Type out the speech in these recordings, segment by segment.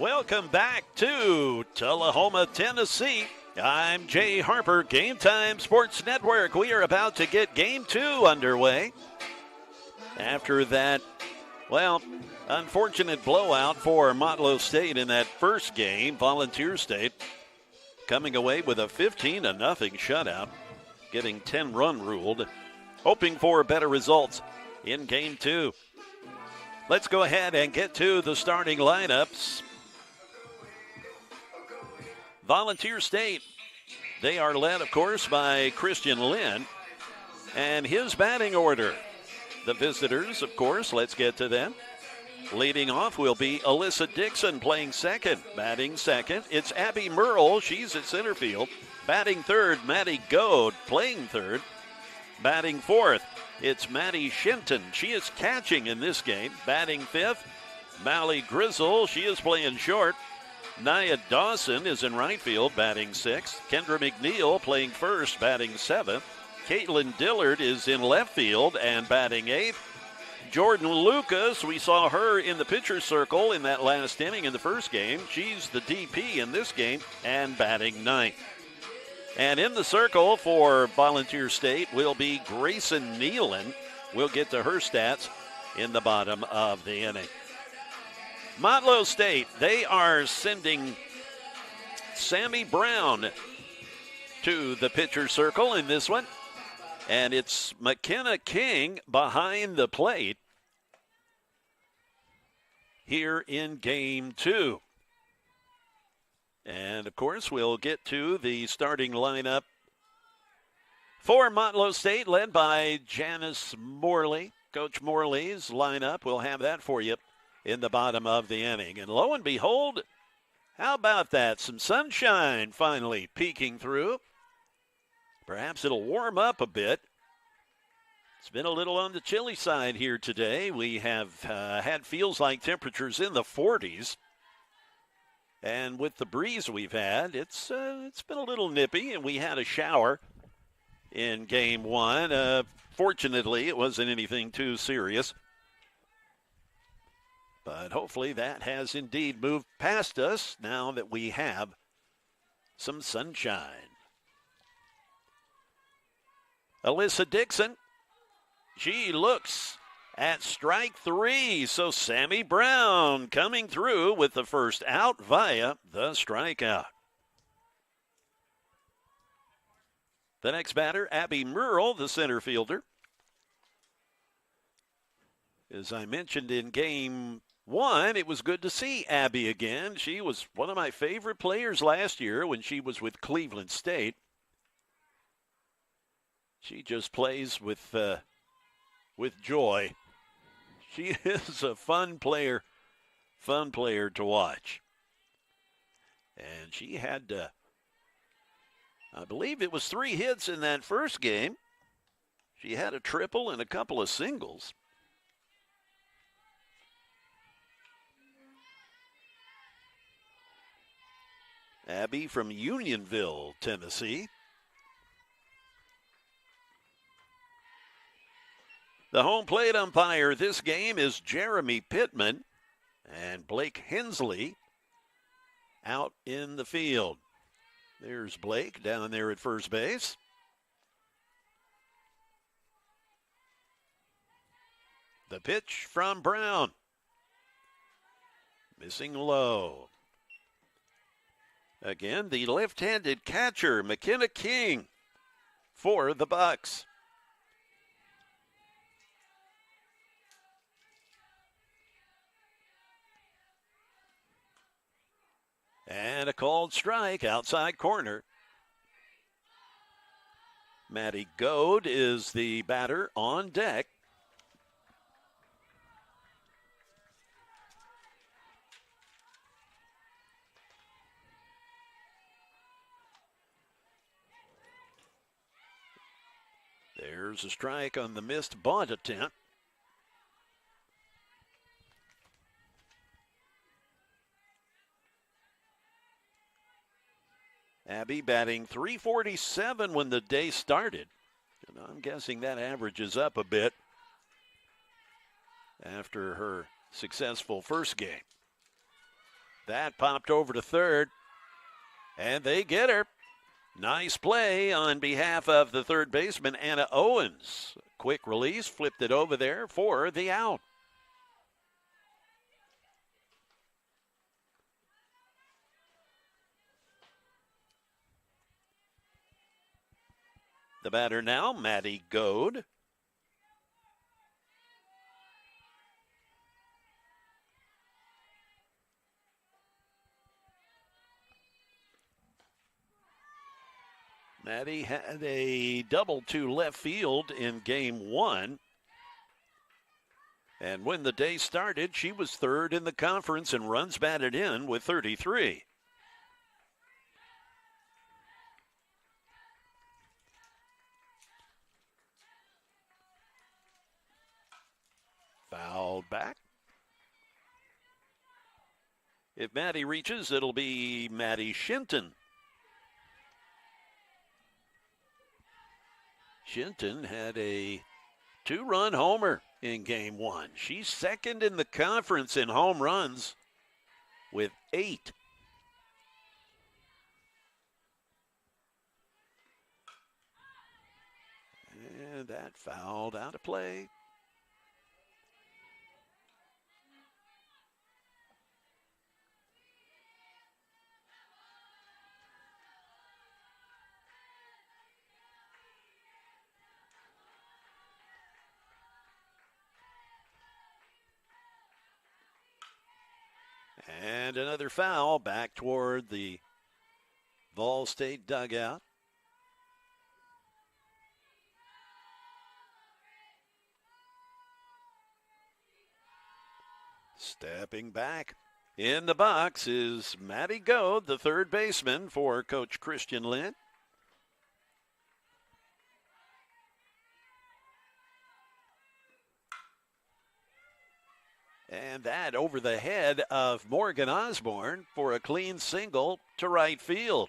Welcome back to Tullahoma, Tennessee. I'm Jay Harper, Game Time Sports Network. We are about to get Game 2 underway. After that, unfortunate blowout for Motlow State in that first game, Volunteer State coming away with a 15-0 shutout, getting 10-run ruled, hoping for better results in Game 2. Let's go ahead and get to the starting lineups. Volunteer State, they are led, of course, by Christian Lynn and his batting order. The visitors, of course, let's get to them. Leading off will be Alyssa Dixon playing second. Batting second, it's Abby Merle. She's at center field. Batting third, Maddie Goad playing third. Batting fourth, it's Maddie Shinton. She is catching in this game. Batting fifth, Mally Grizzle. She is playing short. Nia Dawson is in right field, batting sixth. Kendra McNeil playing first, batting seventh. Caitlin Dillard is in left field and batting eighth. Jordan Lucas, we saw her in the pitcher's circle in that last inning in the first game. She's the DP in this game and batting ninth. And in the circle for Volunteer State will be Grayson Nealon. We'll get to her stats in the bottom of the inning. Motlow State, they are sending Sammy Brown to the pitcher's circle in this one. And it's McKenna King behind the plate here in Game 2. And, of course, we'll get to the starting lineup for Motlow State, led by Janice Morley. Coach Morley's lineup, we'll have that for you in the bottom of the inning. And lo and behold, how about that? Some sunshine finally peeking through. Perhaps it'll warm up a bit. It's been a little on the chilly side here today. We have had feels like temperatures in the 40s. And with the breeze we've had, it's been a little nippy, and we had a shower in Game 1. Fortunately, it wasn't anything too serious. But hopefully that has indeed moved past us now that we have some sunshine. Alyssa Dixon, she looks at strike three. So Sammy Brown coming through with the first out via the strikeout. The next batter, Abby Merle, the center fielder. As I mentioned in Game 1, it was good to see Abby again. She was one of my favorite players last year when she was with Cleveland State. She just plays with joy. She is a fun player to watch. And she had, I believe it was 3 hits in that first game. She had a triple and a couple of singles. Abby from Unionville, Tennessee. The home plate umpire this game is Jeremy Pittman, and Blake Hensley out in the field. There's Blake down there at first base. The pitch from Brown. Missing low. Again, the left-handed catcher, McKenna King, for the Bucks. And a called strike outside corner. Maddie Goad is the batter on deck. There's a strike on the missed bunt attempt. Abby batting .347 when the day started. And I'm guessing that averages up a bit after her successful first game. That popped over to third, and they get her. Nice play on behalf of the third baseman, Anna Owens. Quick release, flipped it over there for the out. The batter now, Maddie Goad. Maddie had a double to left field in game one. And when the day started, she was third in the conference in runs batted in with 33. Fouled back. If Maddie reaches, it'll be Maddie Shinton. Shinton had a 2-run homer in game one. She's second in the conference in home runs with 8. And that fouled out of play. And another foul back toward the Vol State dugout. Stepping back in the box is Maddie Goad, the third baseman for Coach Christian Lynn. And that over the head of Morgan Osborne for a clean single to right field.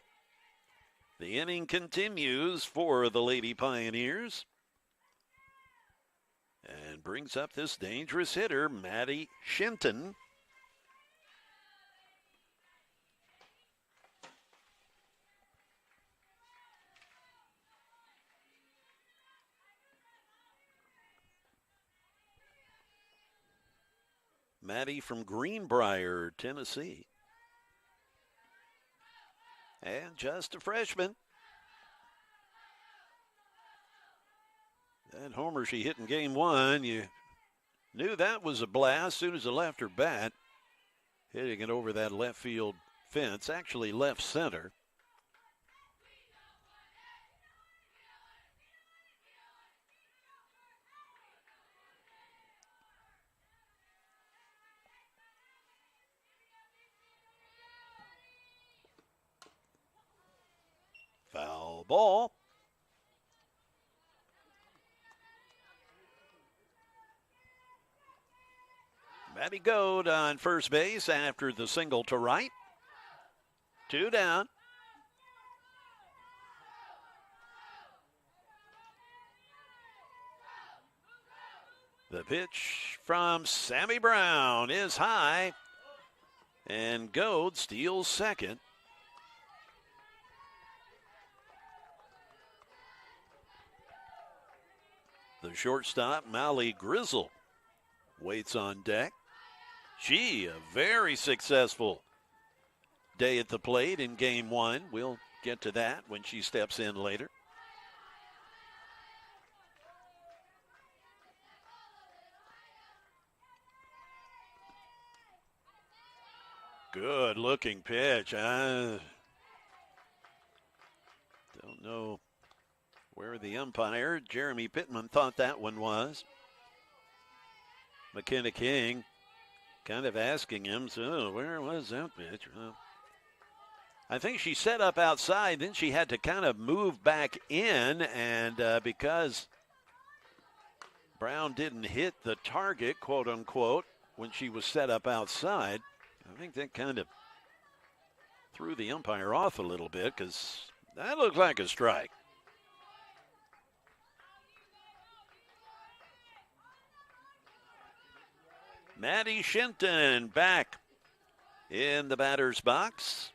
The inning continues for the Lady Pioneers. And brings up this dangerous hitter, Maddie Shinton. Maddie from Greenbrier, Tennessee. And just a freshman. That homer she hit in game one, you knew that was a blast as soon as it left her bat. Hitting it over that left field fence, actually left center. Foul ball. Maddie Goad on first base after the single to right. 2 down. The pitch from Sammy Brown is high, and Goad steals second. The shortstop, Molly Grizzle, waits on deck. She, a very successful day at the plate in game one. We'll get to that when she steps in later. Good looking pitch. I don't know where the umpire, Jeremy Pittman, thought that one was. McKenna King kind of asking him, so where was that pitch? Well, I think she set up outside, then she had to kind of move back in, and because Brown didn't hit the target, quote unquote, when she was set up outside, I think that kind of threw the umpire off a little bit, because that looked like a strike. Maddie Shinton back in the batter's box.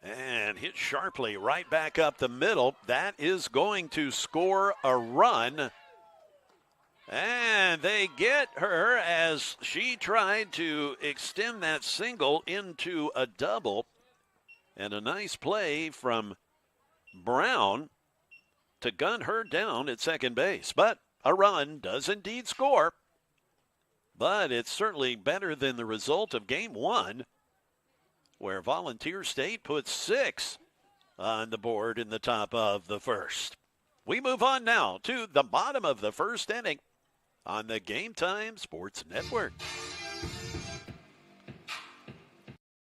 And hit sharply right back up the middle. That is going to score a run. And they get her as she tried to extend that single into a double. And a nice play from Brown to gun her down at second base. But a run does indeed score. But it's certainly better than the result of game one, where Volunteer State puts 6 on the board in the top of the first. We move on now to the bottom of the first inning on the Game Time Sports Network.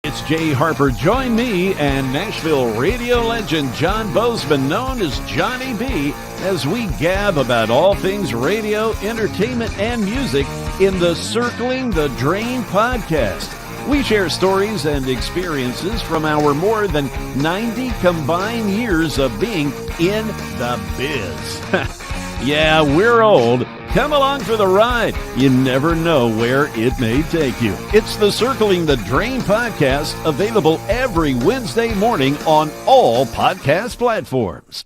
It's Jay Harper. Join me and Nashville radio legend John Bozeman, known as Johnny B, as we gab about all things radio, entertainment, and music in the Circling the Drain podcast. We share stories and experiences from our more than 90 combined years of being in the biz. Yeah, we're old. Come along for the ride. You never know where it may take you. It's the Circling the Drain podcast, available every Wednesday morning on all podcast platforms.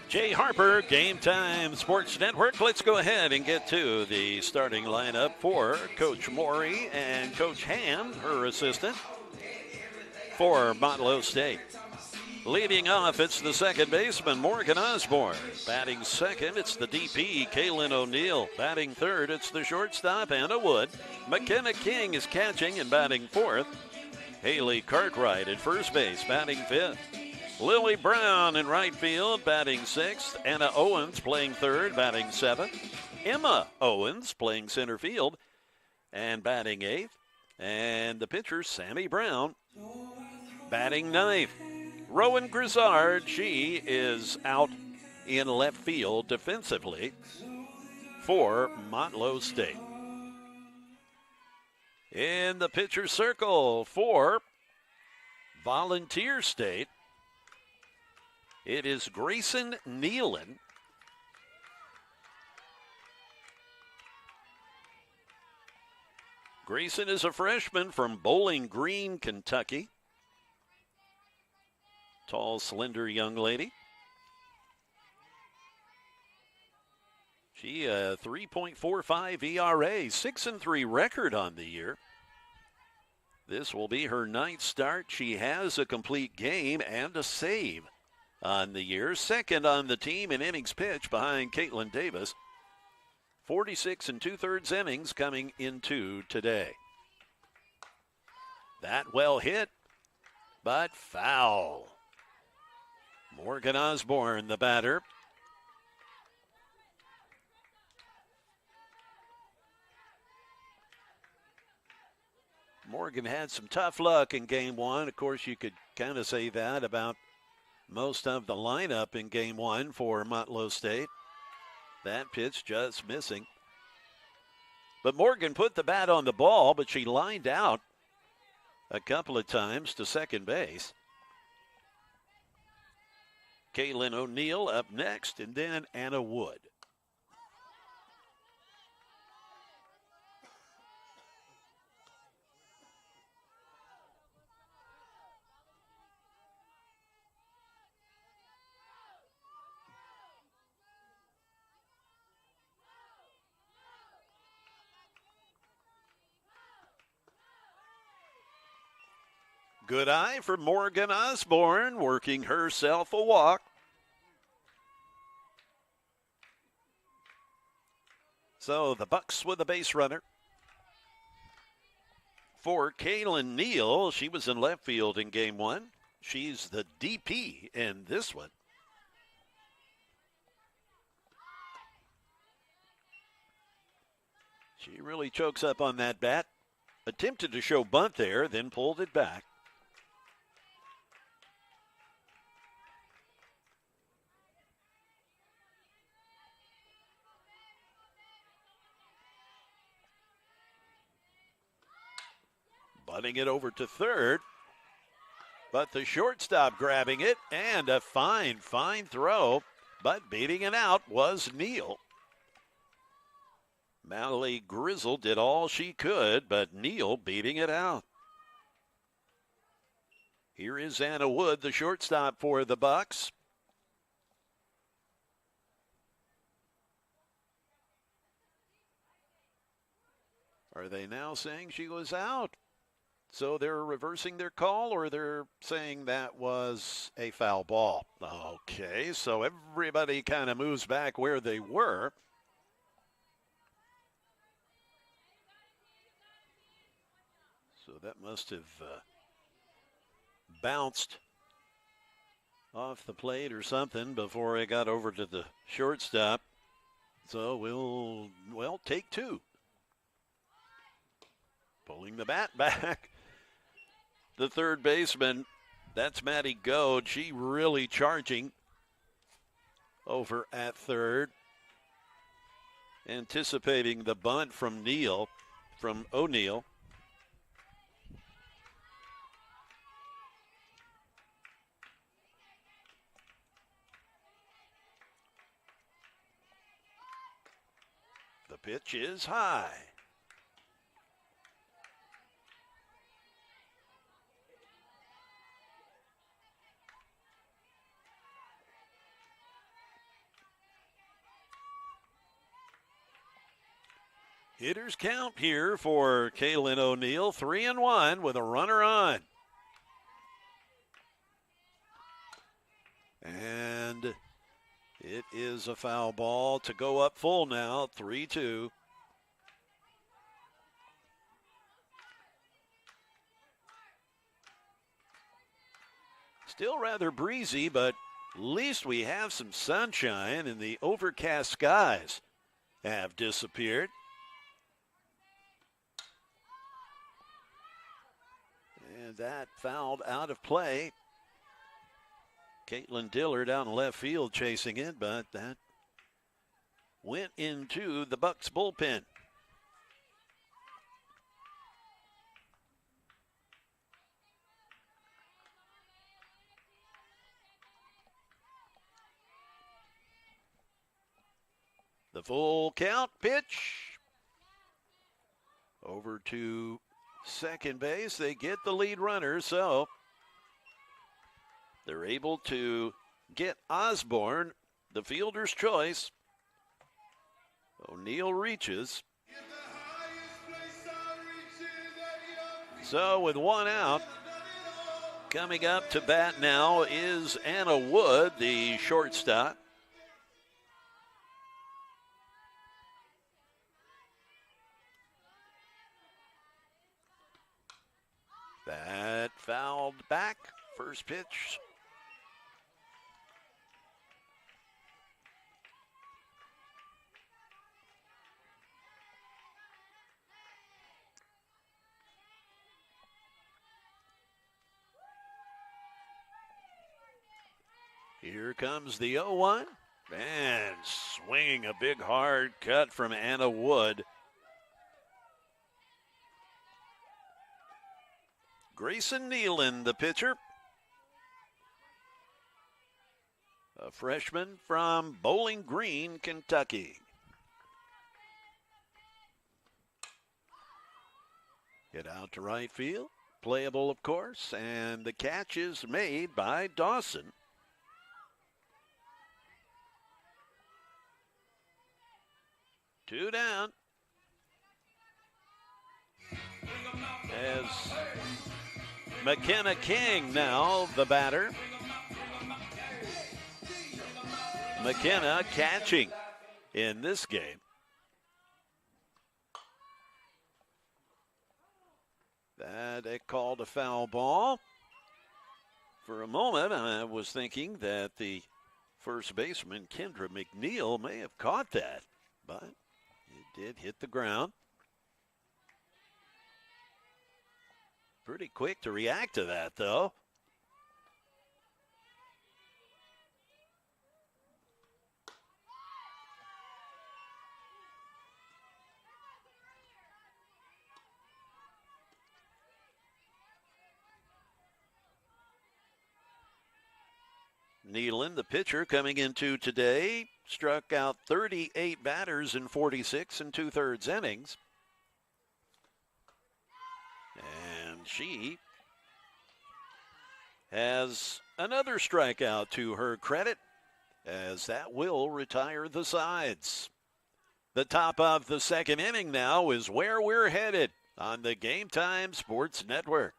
Jay Harper, Game Time Sports Network. Let's go ahead and get to the starting lineup for Coach Morey and Coach Ham, her assistant, for Motlow State. Leading off, it's the second baseman, Morgan Osborne. Batting second, it's the DP, Kaylin O'Neill. Batting third, it's the shortstop, Anna Wood. McKenna King is catching and batting fourth. Haley Cartwright at first base, batting fifth. Lily Brown in right field, batting sixth. Anna Owens playing third, batting seventh. Emma Owens playing center field and batting eighth. And the pitcher, Sammy Brown, batting ninth. Rowan Grizzard, she is out in left field defensively for Motlow State. In the pitcher circle for Volunteer State, it is Grayson Nealon. Grayson is a freshman from Bowling Green, Kentucky. Tall, slender young lady. She a 3.45 ERA, 6-3 record on the year. This will be her ninth start. She has a complete game and a save on the year. Second on the team in innings pitched behind Caitlin Davis. 46 2/3 innings coming into today. That well hit, but foul. Morgan Osborne, the batter. Morgan had some tough luck in game one. Of course, you could kind of say that about most of the lineup in game one for Motlow State. That pitch just missing. But Morgan put the bat on the ball, but she lined out a couple of times to second base. Kaylin O'Neill up next, and then Anna Wood. Good eye for Morgan Osborne, working herself a walk. So the Bucks with a base runner. For Kaylin Neal, she was in left field in game one. She's the DP in this one. She really chokes up on that bat. Attempted to show bunt there, then pulled it back. Bunting it over to third. But the shortstop grabbing it, and a fine throw. But beating it out was Neal. Mallory Grizzle did all she could, but Neal beating it out. Here is Anna Wood, the shortstop for the Bucks. Are they now saying she was out? So they're reversing their call, or they're saying that was a foul ball? Okay, so everybody kind of moves back where they were. So that must have bounced off the plate or something before it got over to the shortstop. So we'll take two. Pulling the bat back. The third baseman, that's Maddie Goad. She really charging over at third. Anticipating the bunt from O'Neill. The pitch is high. Hitters count here for Kaylin O'Neill, 3-1 with a runner on. And it is a foul ball to go up full now, 3-2. Still rather breezy, but at least we have some sunshine, and the overcast skies have disappeared. And that fouled out of play. Caitlin Diller down left field chasing it, but that went into the Bucks bullpen. The full count pitch. Over to second base. They get the lead runner, so they're able to get Osborne, the fielder's choice. O'Neill reaches. So with one out, coming up to bat now is Anna Wood, the shortstop. That fouled back. First pitch. Here comes the 0-1. And swinging a big hard cut from Anna Wood. Grayson Nealon, the pitcher. A freshman from Bowling Green, Kentucky. Hit out to right field. Playable, of course, and the catch is made by Dawson. Two down. As McKenna King now the batter. McKenna catching in this game. That it called a foul ball. For a moment, I was thinking that the first baseman, Kendra McNeil, may have caught that, but it did hit the ground. Pretty quick to react to that, though. Nealon, the pitcher, coming into today, struck out 38 batters in 46 and 2/3 innings. And she has another strikeout to her credit, as that will retire the sides. The top of the second inning now is where we're headed on the Game Time Sports Network.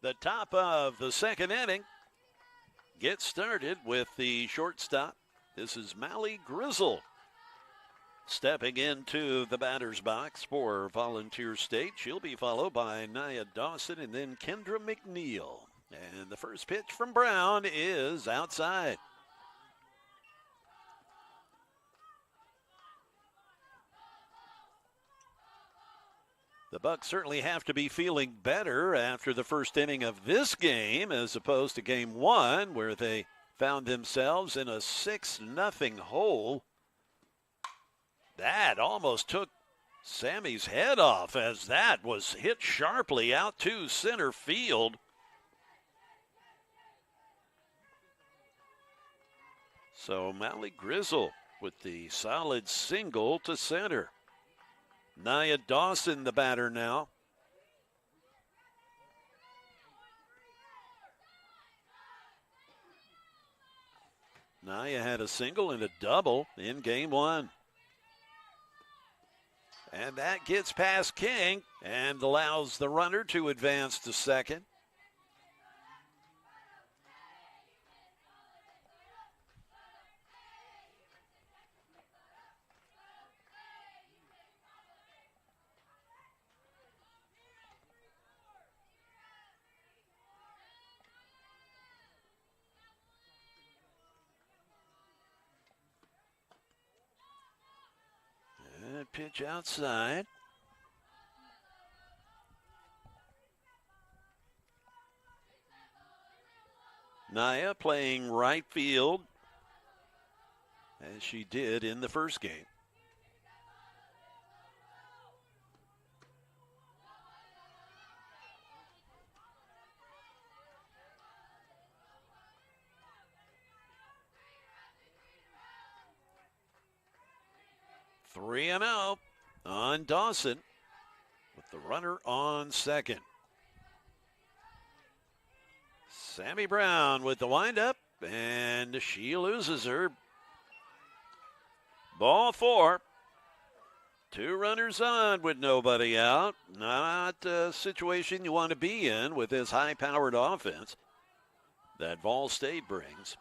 The top of the second inning gets started with the shortstop. This is Mally Grizzle stepping into the batter's box for Volunteer State. She'll be followed by Nia Dawson and then Kendra McNeil. And the first pitch from Brown is outside. The Bucks certainly have to be feeling better after the first inning of this game as opposed to game one, where they found themselves in a 6-0 hole. That almost took Sammy's head off as that was hit sharply out to center field. So Mally Grizzle with the solid single to center. Nia Dawson, the batter now. Nia had a single and a double in game one. And that gets past King and allows the runner to advance to second. Pitch outside. Nia playing right field as she did in the first game. Three and out on Dawson with the runner on second. Sammy Brown with the windup, and she loses her. Ball four. Two runners on with nobody out. Not a situation you want to be in with this high-powered offense that Vol State brings.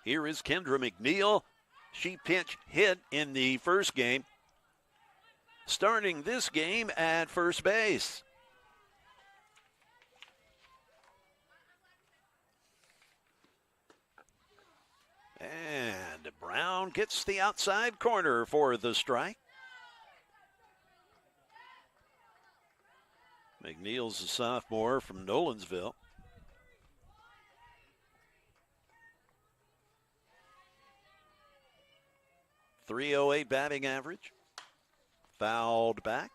Here is Kendra McNeil. She pinch hit in the first game, starting this game at first base. And Brown gets the outside corner for the strike. McNeil's a sophomore from Nolensville. .308 batting average. Fouled back.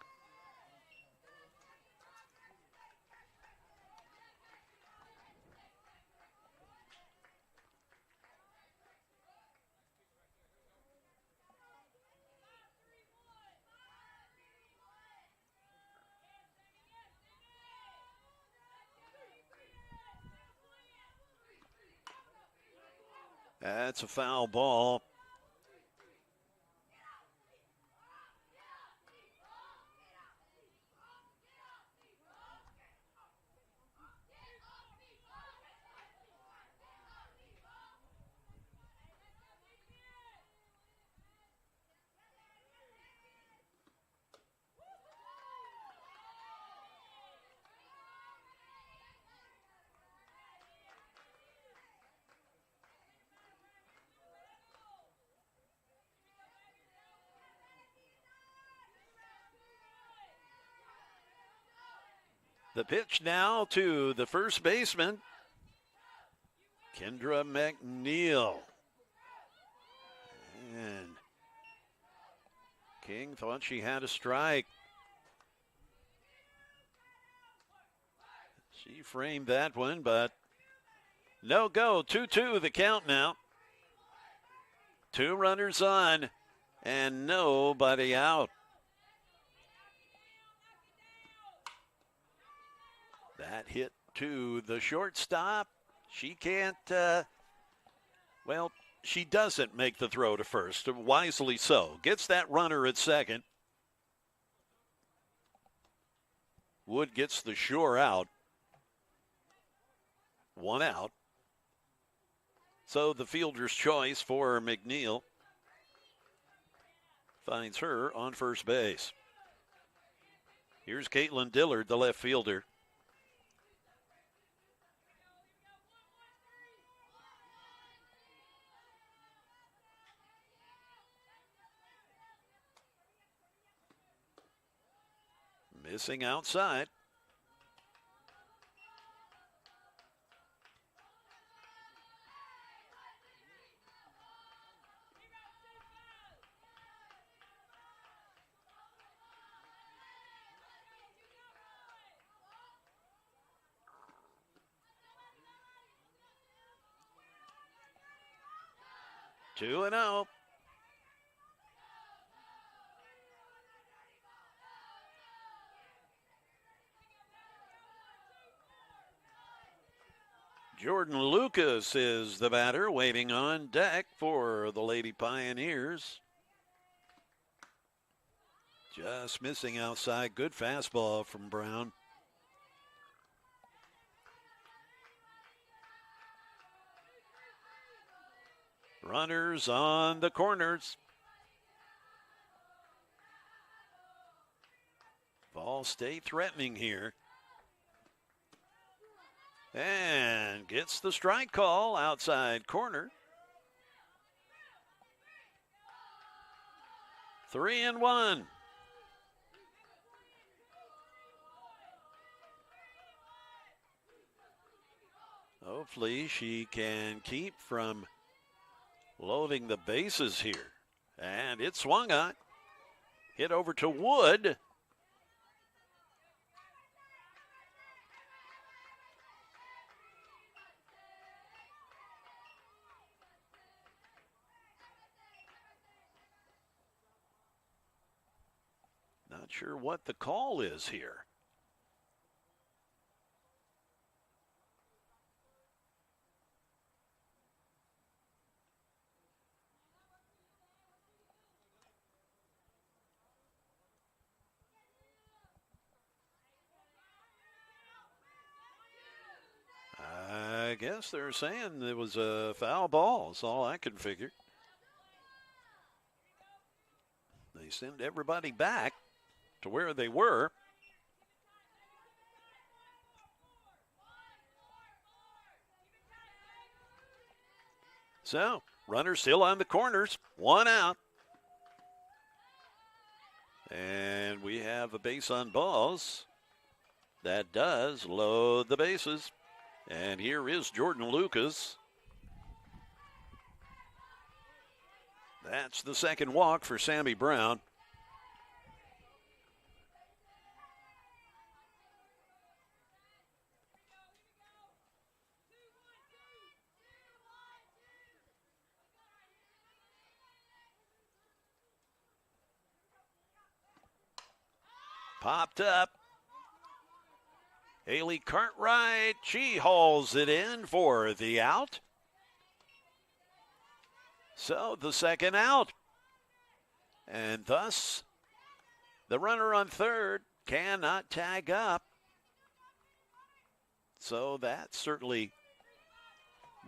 That's a foul ball. The pitch now to the first baseman, Kendra McNeil. And King thought she had a strike. She framed that one, but no go. 2-2 the count now. 2 runners on and nobody out. That hit to the shortstop. She can't, she doesn't make the throw to first, wisely so. Gets that runner at second. Wood gets the sure out. 1 out. So the fielder's choice for McNeil finds her on first base. Here's Caitlin Dillard, the left fielder. Missing outside. Two and oh. Jordan Lucas is the batter waiting on deck for the Lady Pioneers. Just missing outside. Good fastball from Brown. Runners on the corners. Ball stay threatening here. And gets the strike call outside corner. 3-1. Hopefully she can keep from loading the bases here. And it swung on. Hit over to Wood. Not sure what the call is here. I guess they're saying it was a foul ball. That's all I could figure. They send everybody back to where they were. So, runner still on the corners, 1 out. And we have a base on balls. That does load the bases. And here is Jordan Lucas. That's the second walk for Sammy Brown. Popped up. Haley Cartwright, she hauls it in for the out. So the second out. And thus, the runner on third cannot tag up. So that's certainly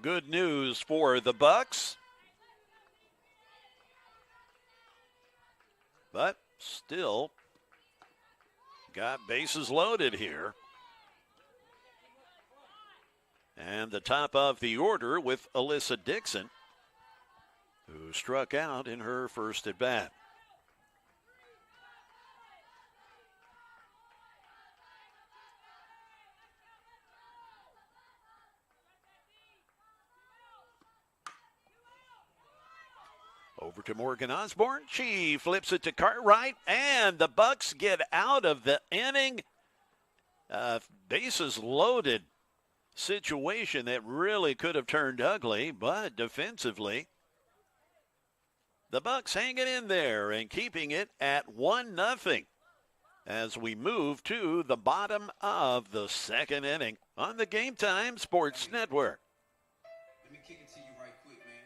good news for the Bucks. But still got bases loaded here. And the top of the order with Alyssa Dixon, who struck out in her first at bat. Over to Morgan Osborne. She flips it to Cartwright, and the Bucks get out of the inning. Bases loaded situation that really could have turned ugly, but defensively, the Bucks hanging in there and keeping it at 1-0 as we move to the bottom of the second inning on the Game Time Sports Network. Let me kick it to you right quick, man.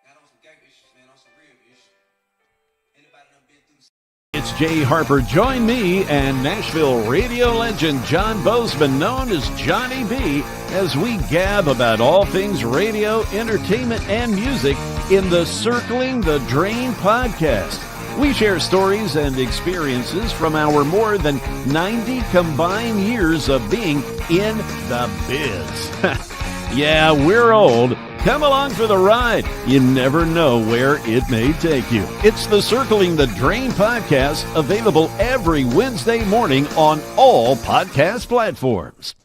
Not on some gang issues, man, on some real issues. Anybody done been through? It's Jay Harper. Join me and Nashville radio legend John Bozeman, known as Johnny B, as we gab about all things radio, entertainment, and music in the Circling the Drain podcast. We share stories and experiences from our more than 90 combined years of being in the biz. Yeah, we're old. Come along for the ride. You never know where it may take you. It's the Circling the Drain podcast, available every Wednesday morning on all podcast platforms.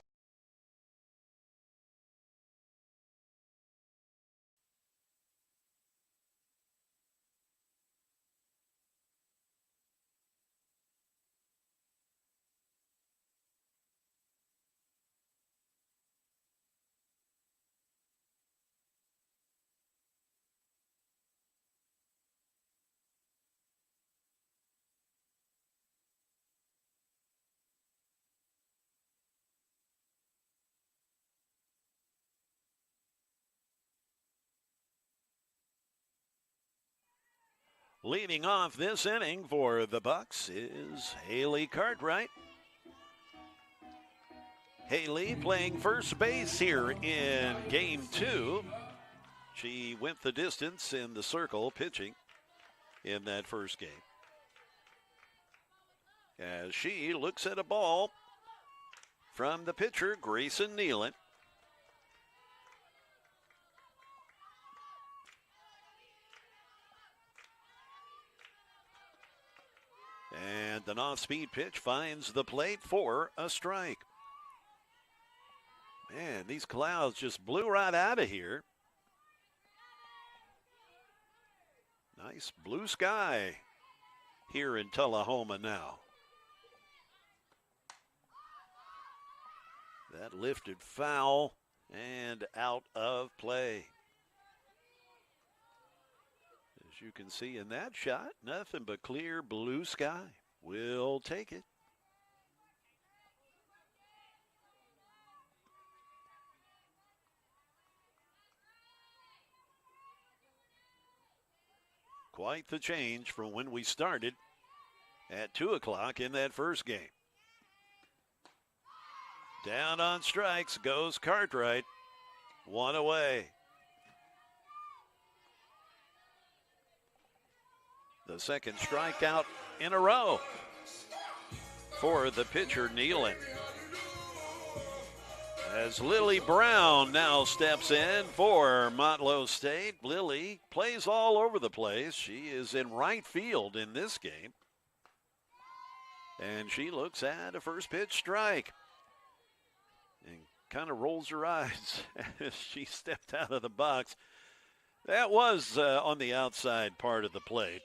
Leading off this inning for the Bucks is Haley Cartwright. Haley playing first base here in Game 2. She went the distance in the circle pitching in that first game. As she looks at a ball from the pitcher, Grayson Nealon. And an off-speed pitch finds the plate for a strike. Man, these clouds just blew right out of here. Nice blue sky here in Tullahoma now. That lifted foul and out of play. As you can see in that shot, nothing but clear blue sky. We'll take it. Quite the change from when we started at 2 o'clock in that first game. Down on strikes goes Cartwright. One away. The second strikeout in a row for the pitcher, Nealon. As Lily Brown now steps in for Motlow State. Lily plays all over the place. She is in right field in this game. And she looks at a first pitch strike and kind of rolls her eyes as she stepped out of the box. That was on the outside part of the plate.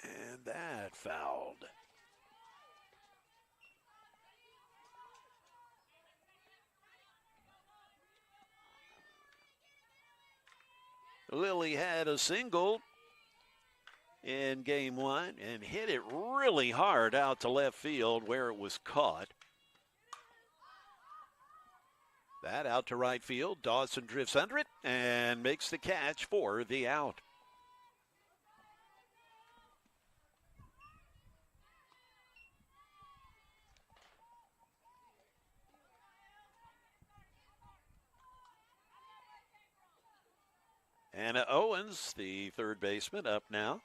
And that fouled. Lily had a single in game one and hit it really hard out to left field where it was caught. That out to right field. Dawson drifts under it and makes the catch for the out. Anna Owens, the third baseman, up now.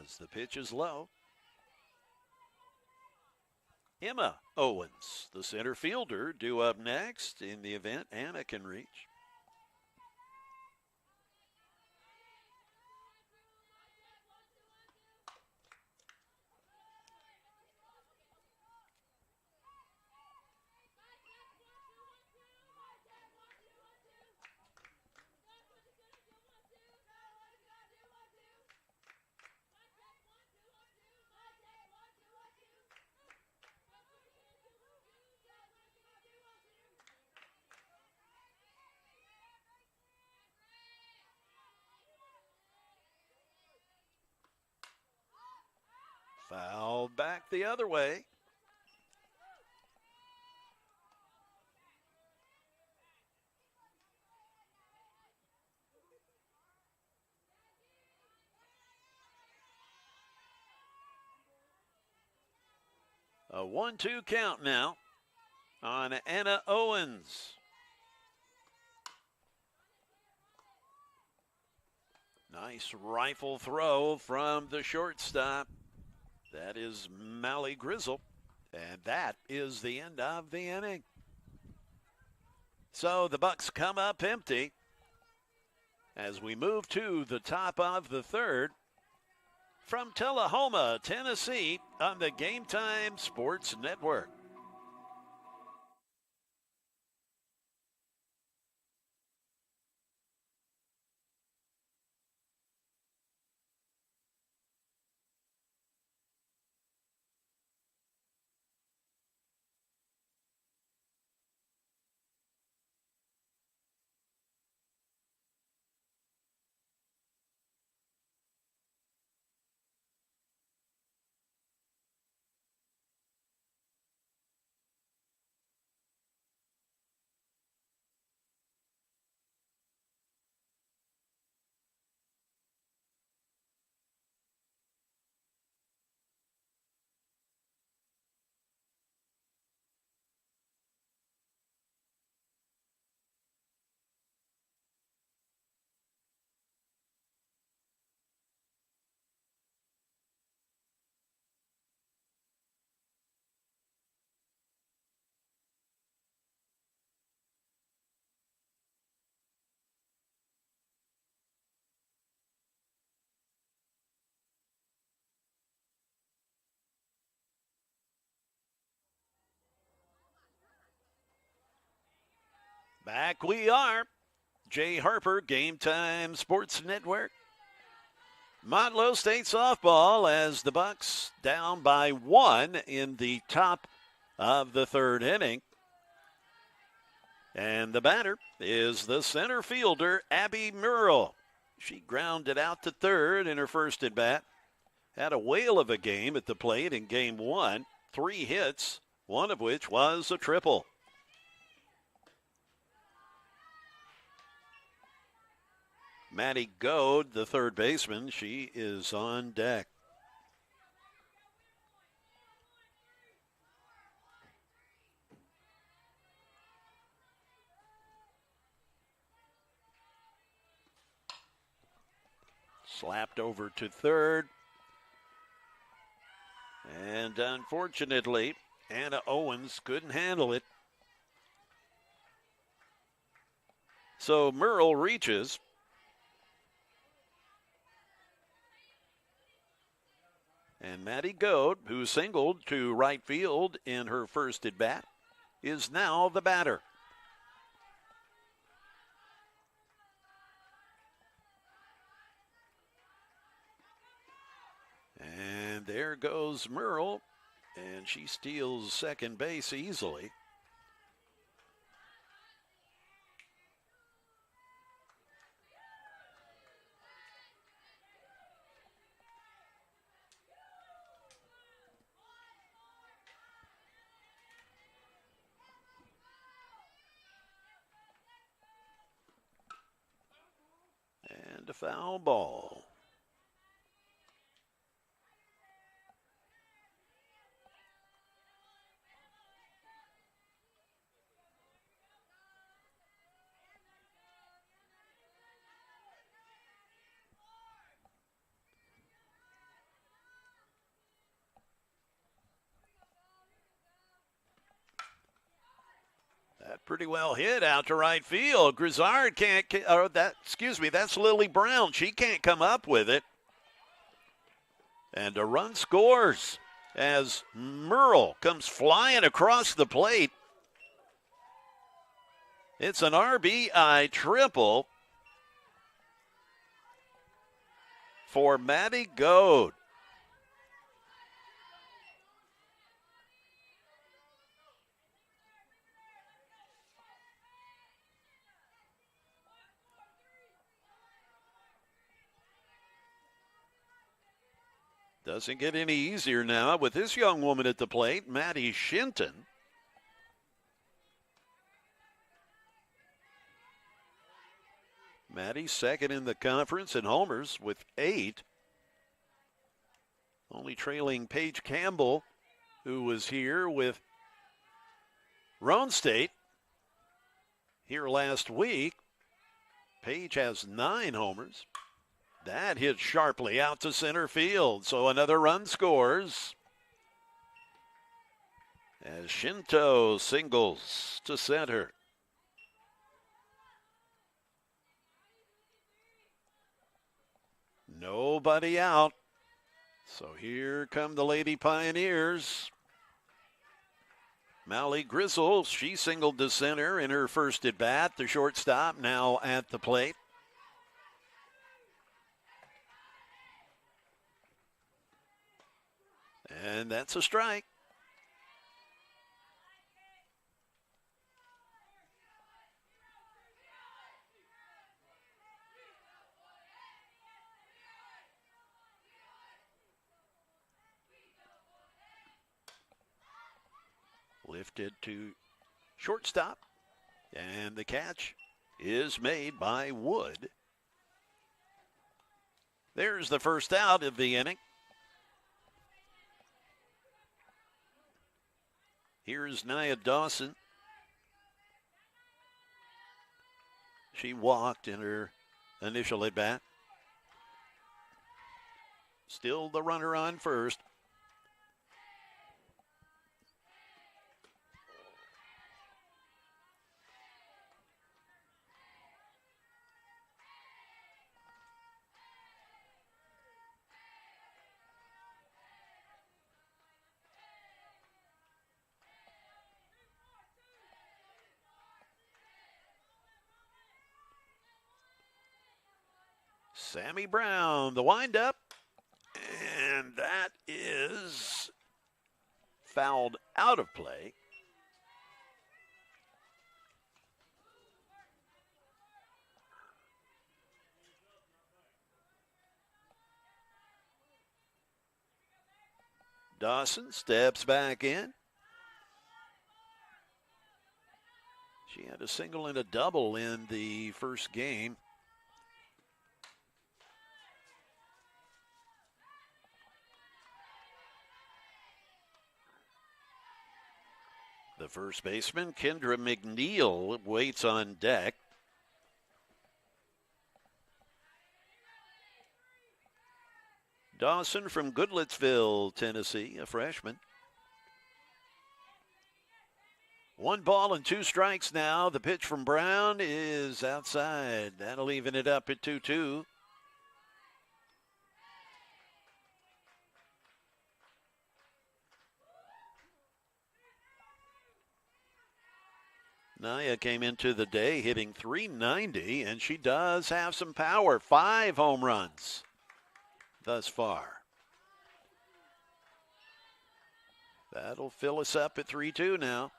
As the pitch is low. Emma Owens, the center fielder, due up next in the event Anna can reach. Foul back the other way. A 1-2 count now on Anna Owens. Nice rifle throw from the shortstop. That is Mally Grizzle. And that is the end of the inning. So the Bucks come up empty as we move to the top of the third. From Tullahoma, Tennessee, on the Game Time Sports Network. Back we are. Jay Harper, Game Time Sports Network. Motlow State softball as the Bucks down by 1 in the top of the third inning. And the batter is the center fielder, Abby Murrell. She grounded out to third in her first at bat. Had a whale of a game at the plate in game one. 3 hits, one of which was a triple. Maddie Goad, the third baseman, she is on deck. Slapped over to third. And unfortunately, Anna Owens couldn't handle it. So Merle reaches. And Maddie Goad, who singled to right field in her first at bat, is now the batter. And there goes Merle, and she steals second base easily. And a foul ball. That pretty well hit out to right field. Grizzard can't, that's Lily Brown. She can't come up with it. And a run scores as Merle comes flying across the plate. It's an RBI triple for Maddie Goad. Doesn't get any easier now with this young woman at the plate, Maddie Shinton. Maddie second in the conference in homers with 8. Only trailing Paige Campbell, who was here with Roan State here last week. Paige has 9 homers. That hit sharply out to center field, so another run scores. As Shinto singles to center. Nobody out. So here come the Lady Pioneers. Mally Grizzle, she singled to center in her first at bat. The shortstop now at the plate. And that's a strike. Lifted to shortstop. And the catch is made by Wood. There's the first out of the inning. Here's Nia Dawson. She walked in her initial at bat. Still the runner on first. Sammy Brown, the windup, and that is fouled out of play. Dawson steps back in. She had a single and a double in the first game. The first baseman, Kendra McNeil, waits on deck. Dawson from Goodlettsville, Tennessee, a freshman. 1 ball and 2 strikes now. The pitch from Brown is outside. That'll even it up at 2-2. Naya came into the day hitting .390, and she does have some power. 5 home runs thus far. That'll fill us up at 3-2 now.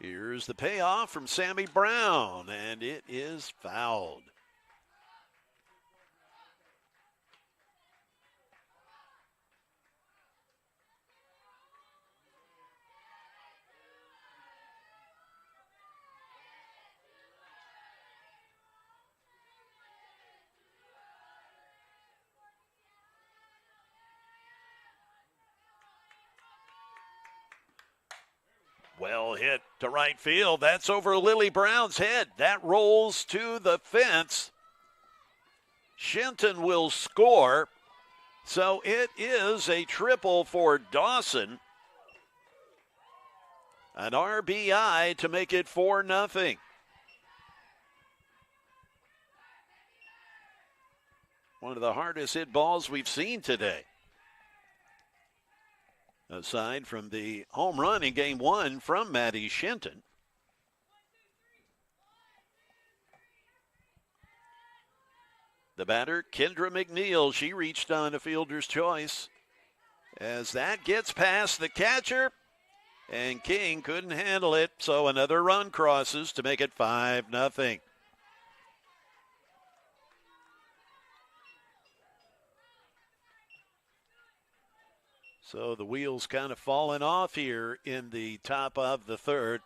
Here's the payoff from Sammy Brown, and it is fouled. Well hit to right field. That's over Lily Brown's head. That rolls to the fence. Shenton will score. So it is a triple for Dawson. An RBI to make it 4-0. One of the hardest hit balls we've seen today. Aside from the home run in game 1 from Maddie Shenton. The batter, Kendra McNeil, she reached on a fielder's choice. As that gets past the catcher, and King couldn't handle it, so another run crosses to make it 5-0. So the wheels kind of falling off here in the top of the third.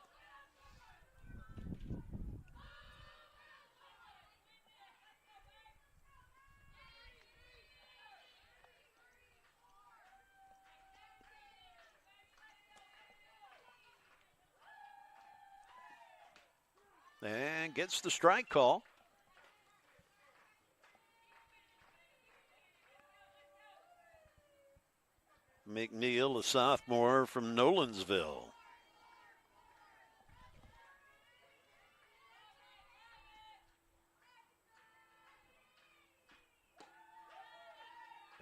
And gets the strike call. McNeil, a sophomore from Nolensville.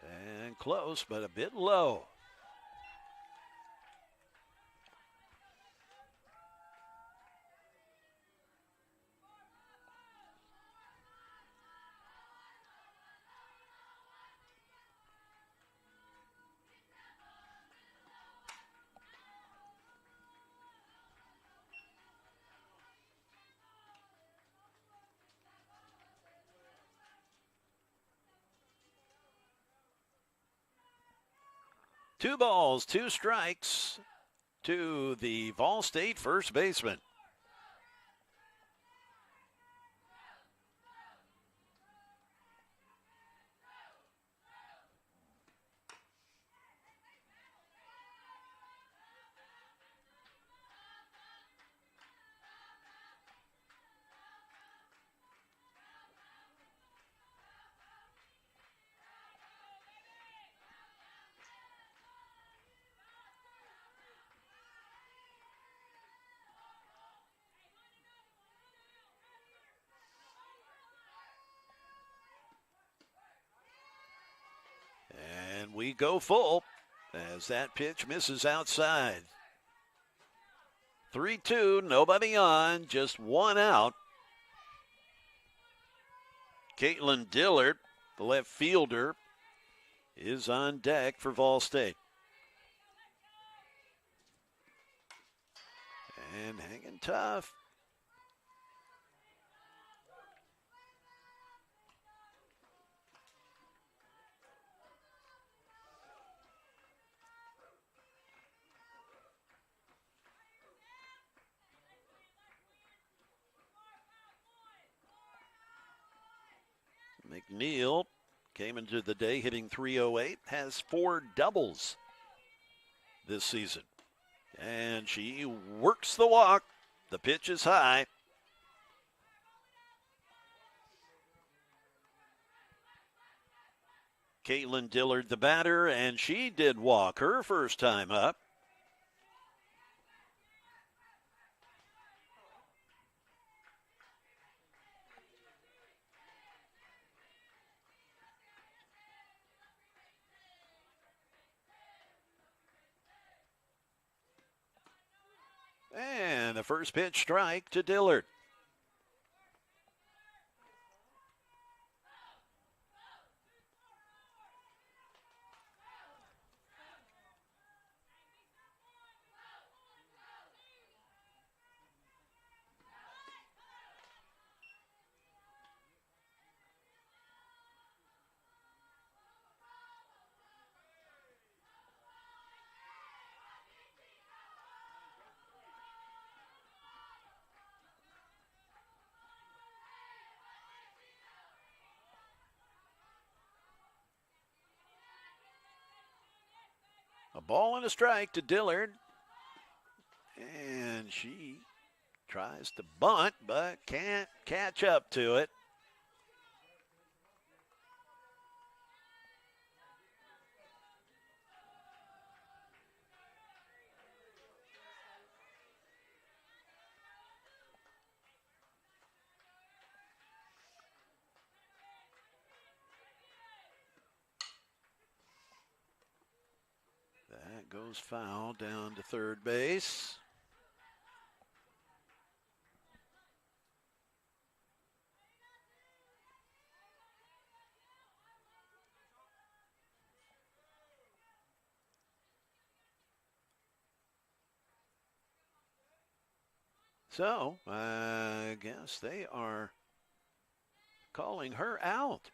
And close, but a bit low. Two balls, 2 strikes to the Vol State first baseman. And we go full as that pitch misses outside. 3-2, nobody on, just 1 out. Caitlin Dillard, the left fielder, is on deck for Vol State. And hanging tough. McNeil came into the day hitting .308, has 4 doubles this season. And she works the walk. The pitch is high. Caitlin Dillard, the batter, and she did walk her first time up. And the first pitch strike to Dillard. A ball and a strike to Dillard. And she tries to bunt, but can't catch up to it. That goes foul down to third base. So, I guess they are calling her out.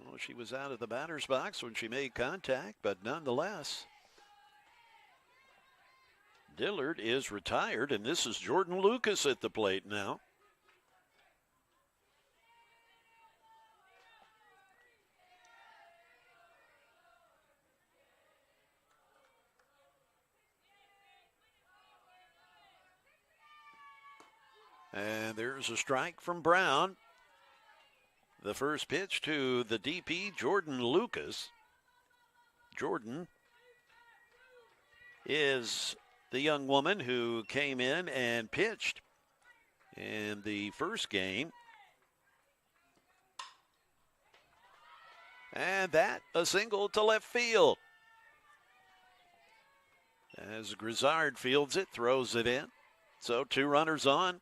Well, she was out of the batter's box when she made contact, but nonetheless, Dillard is retired, and this is Jordan Lucas at the plate now. And there's a strike from Brown. The first pitch to the DP, Jordan Lucas. Jordan is the young woman who came in and pitched in the first game. And that, a single to left field. As Grizzard fields it, throws it in. So 2 runners on.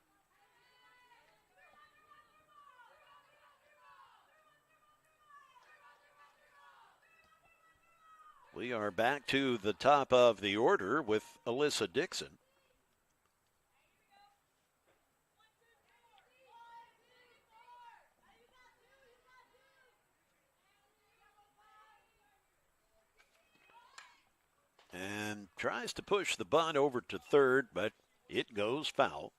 We are back to the top of the order with Alyssa Dixon. And tries to push the bunt over to third, but it goes foul.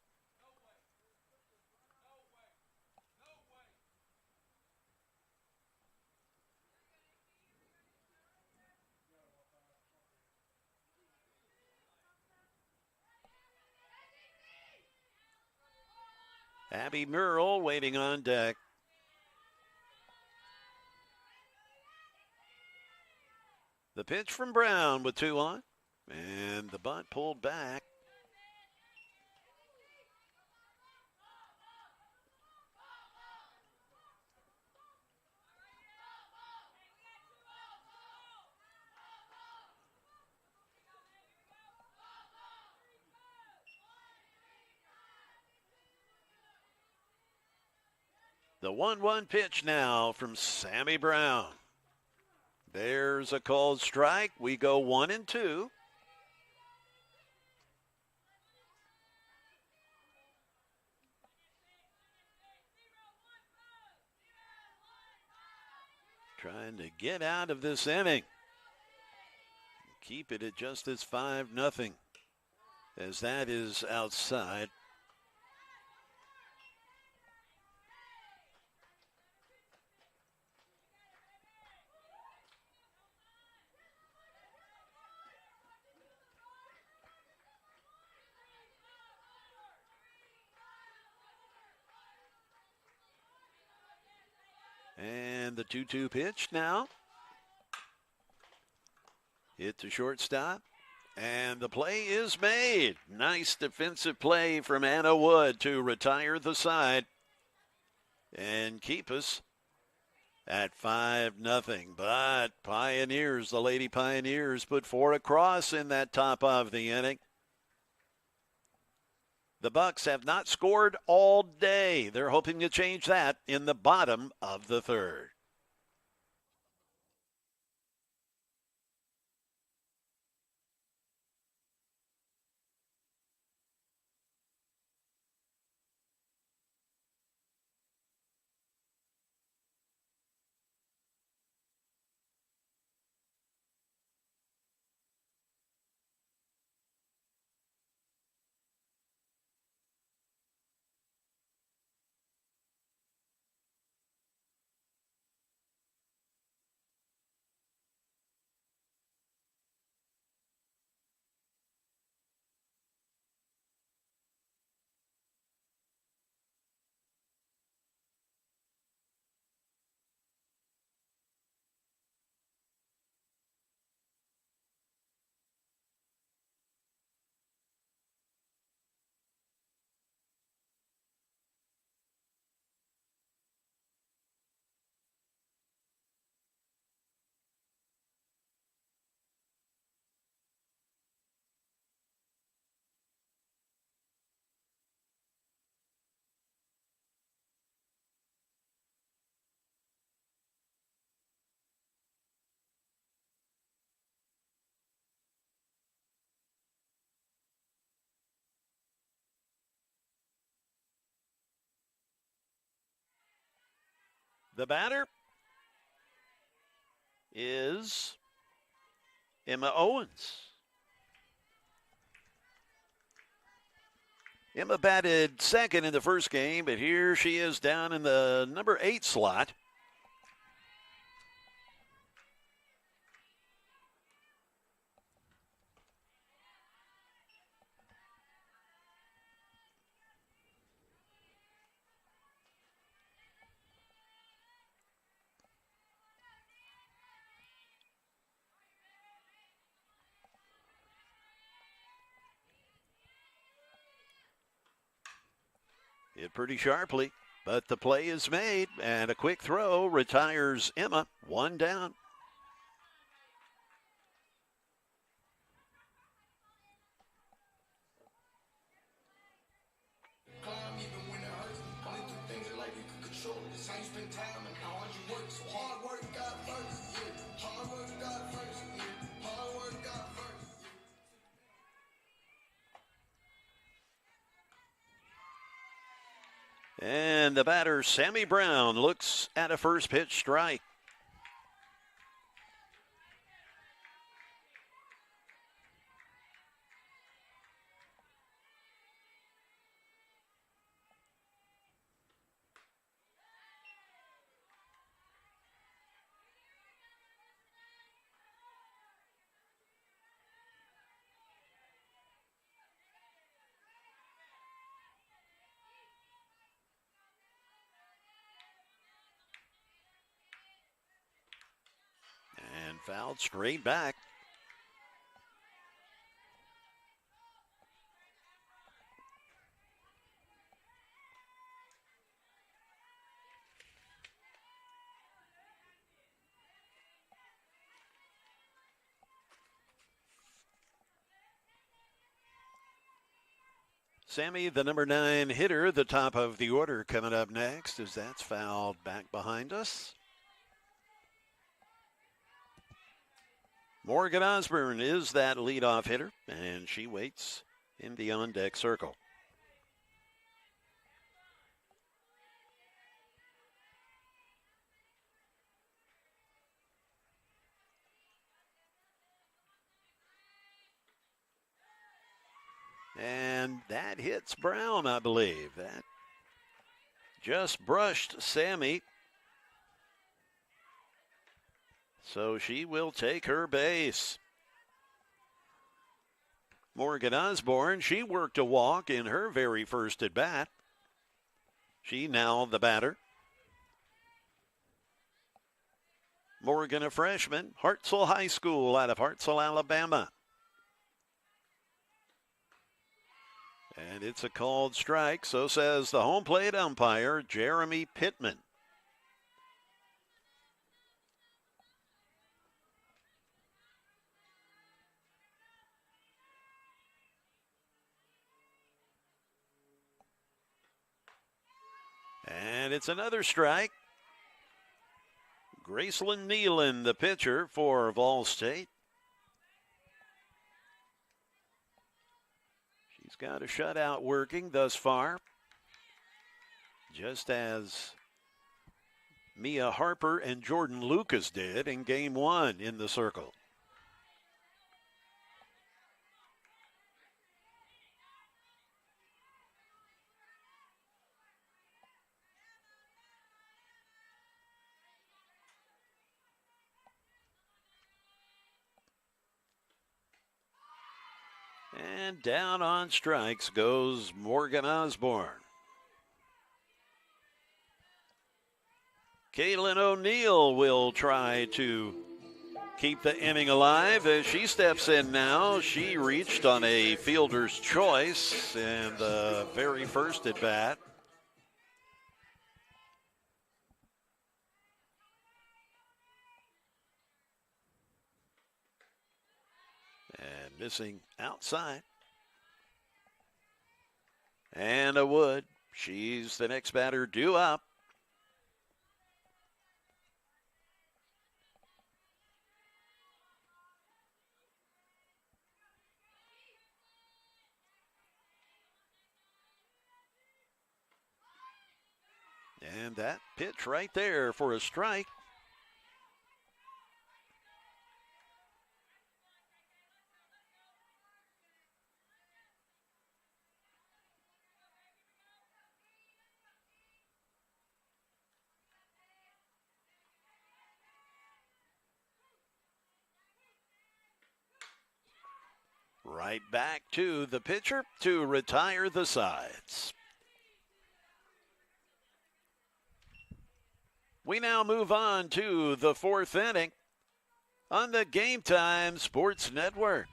Abby Murrell waiting on deck. The pitch from Brown with 2 on. And the bunt pulled back. The 1-1 pitch now from Sammy Brown. There's a called strike. We go 1-2. Trying to get out of this inning. Keep it at just this 5-0. as that is outside. And the 2-2 pitch now. Hit to shortstop. And the play is made. Nice defensive play from Anna Wood to retire the side and keep us at 5-0. But Pioneers, the Lady Pioneers, put 4 across in that top of the inning. The Bucks have not scored all day. They're hoping to change that in the bottom of the third. The batter is Emma Owens. Emma batted second in the first game, but here she is down in the number 8 slot. Hit pretty sharply, but the play is made, and a quick throw retires Emma, 1 down. And the batter, Sammy Brown, looks at a first pitch strike. And fouled straight back. Sammy, the number 9 hitter, the top of the order, coming up next as that's fouled back behind us. Morgan Osborne is that leadoff hitter, and she waits in the on-deck circle. And that hits Brown, I believe. That just brushed Sammy. So she will take her base. Morgan Osborne, she worked a walk in her very first at bat. She now the batter. Morgan, a freshman, Hartselle High School out of Hartselle, Alabama. And it's a called strike, so says the home plate umpire, Jeremy Pittman. And it's another strike. Graceland Nealon, the pitcher for Vol State. She's got a shutout working thus far, just as Mia Harper and Jordan Lucas did in Game 1 in the circle. And down on strikes goes Morgan Osborne. Kaylin O'Neill will try to keep the inning alive as she steps in now. She reached on a fielder's choice in the very first at bat. And missing outside. Anna Wood, she's the next batter due up. And that pitch right there for a strike. Right back to the pitcher to retire the sides. We now move on to the fourth inning on the Game Time Sports Network.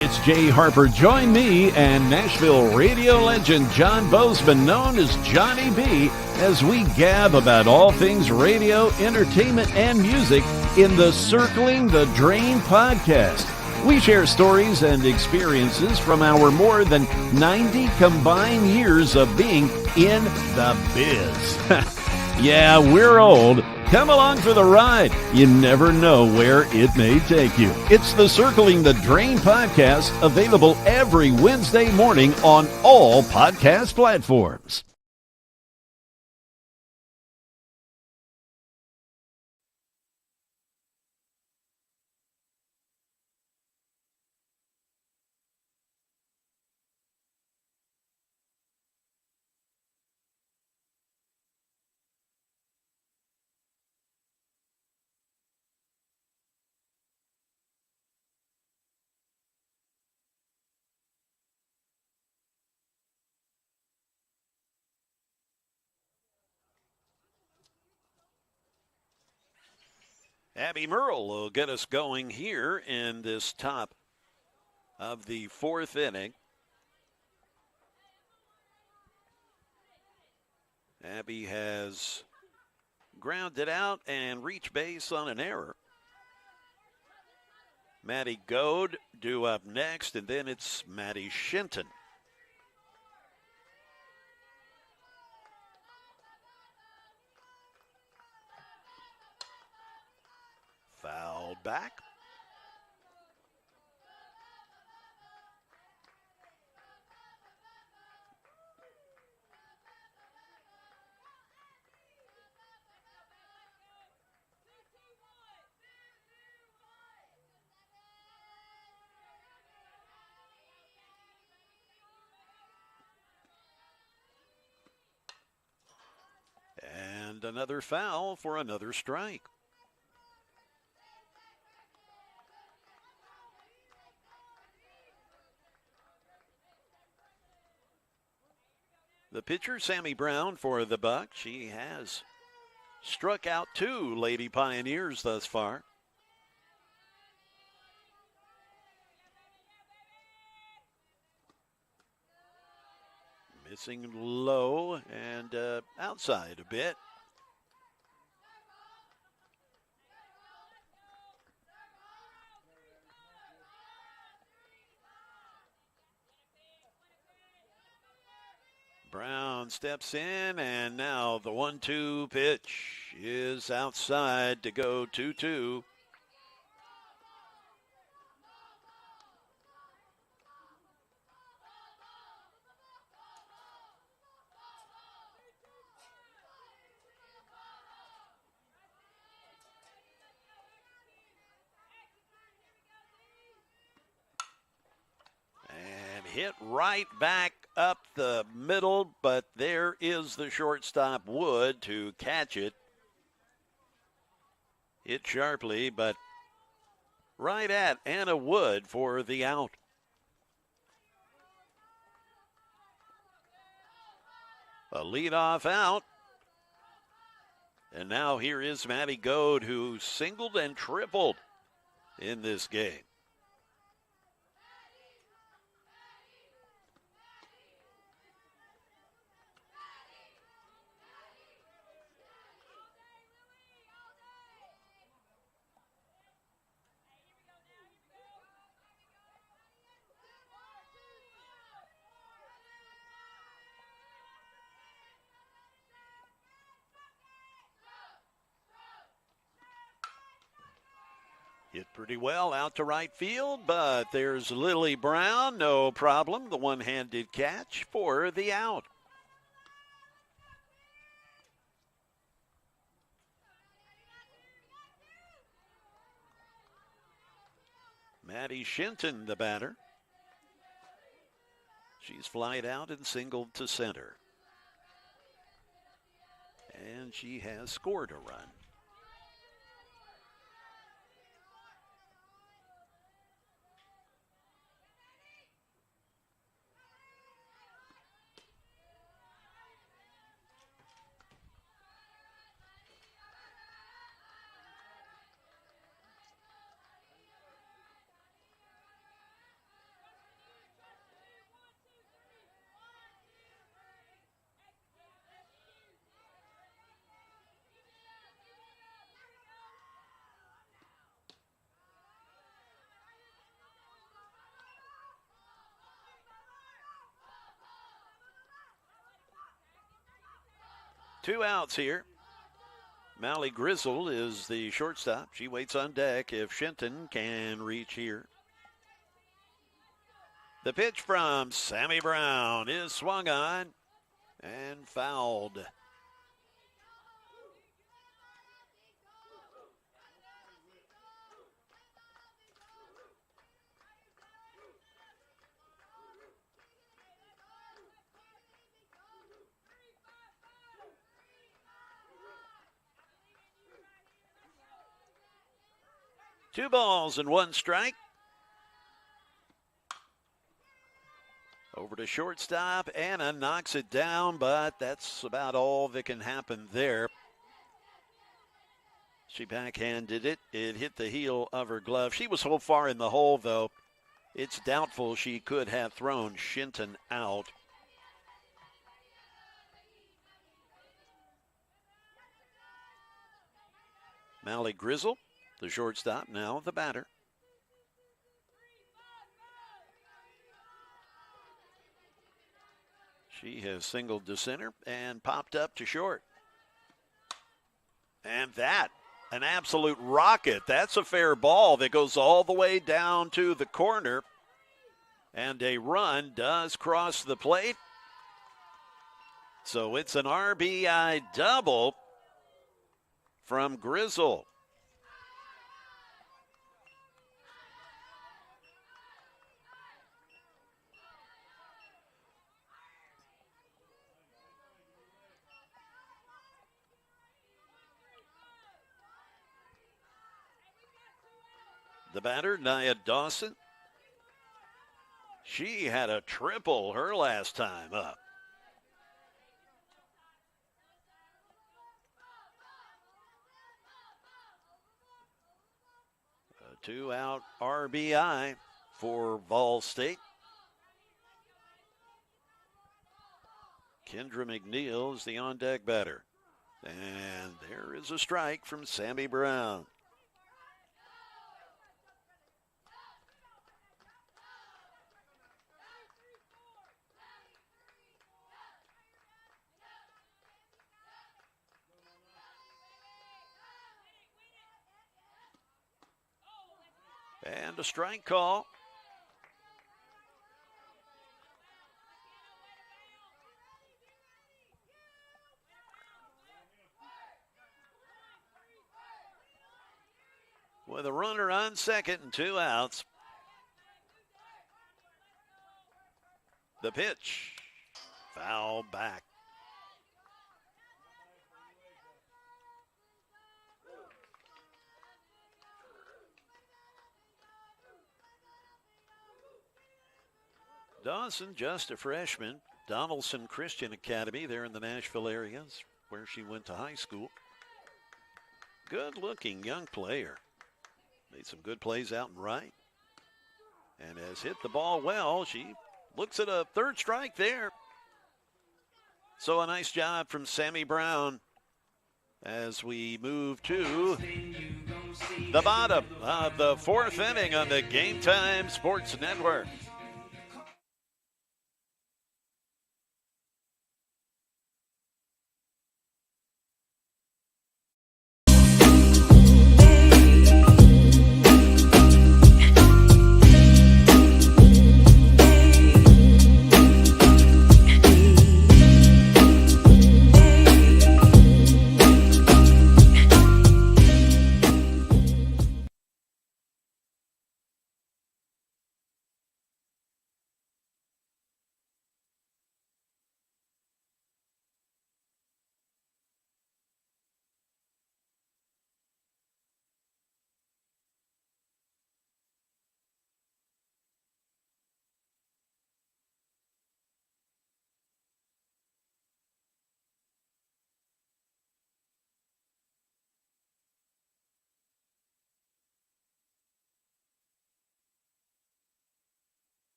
It's Jay Harper. Join me and Nashville radio legend John Bozeman, known as Johnny B, as we gab about all things radio, entertainment, and music in the Circling the Drain podcast. We share stories and experiences from our more than 90 combined years of being in the biz. Yeah, we're old. Come along for the ride. You never know where it may take you. It's the Circling the Drain podcast, available every Wednesday morning on all podcast platforms. Abby Merle will get us going here in this top of the fourth inning. Abby has grounded out and reached base on an error. Maddie Goad due up next, and then it's Maddie Shinton. Fouled back. And another foul for another strike. The pitcher, Sammy Brown, for the Bucks. She has struck out 2 Lady Pioneers thus far. Missing low and outside a bit. Brown steps in, and now the 1-2 pitch is outside to go 2-2. And hit right back up the middle, but there is the shortstop Wood to catch it. Hit sharply, but right at Anna Wood for the out. A leadoff out. And now here is Maddie Goad, who singled and tripled in this game. Hit pretty well out to right field, but there's Lily Brown, no problem. The one-handed catch for the out. Maddie Shinton, the batter. She's flied out and singled to center. And she has scored a run. Two outs here. Mally Grizzle is the shortstop. She waits on deck if Shinton can reach here. The pitch from Sammy Brown is swung on and fouled. Two balls and one strike. Over to shortstop. Anna knocks it down, but that's about all that can happen there. She backhanded it. It hit the heel of her glove. She was so far in the hole, though, it's doubtful she could have thrown Shinton out. Mally Grizzle, the shortstop, now the batter. She has singled to center and popped up to short. And that, an absolute rocket. That's a fair ball that goes all the way down to the corner. And a run does cross the plate. So it's an RBI double from Grizzle. The batter, Nia Dawson. She had a triple her last time up. A 2-out RBI for Ball State. Kendra McNeil is the on-deck batter. And there is a strike from Sammy Brown. And a strike call. With a runner on second and 2 outs. The pitch. Foul back. Dawson, just a freshman. Donaldson Christian Academy there in the Nashville area is where she went to high school. Good-looking young player. Made some good plays out and right. And has hit the ball well. She looks at a third strike there. So a nice job from Sammy Brown as we move to the bottom of the 4th inning on the Game Time Sports Network.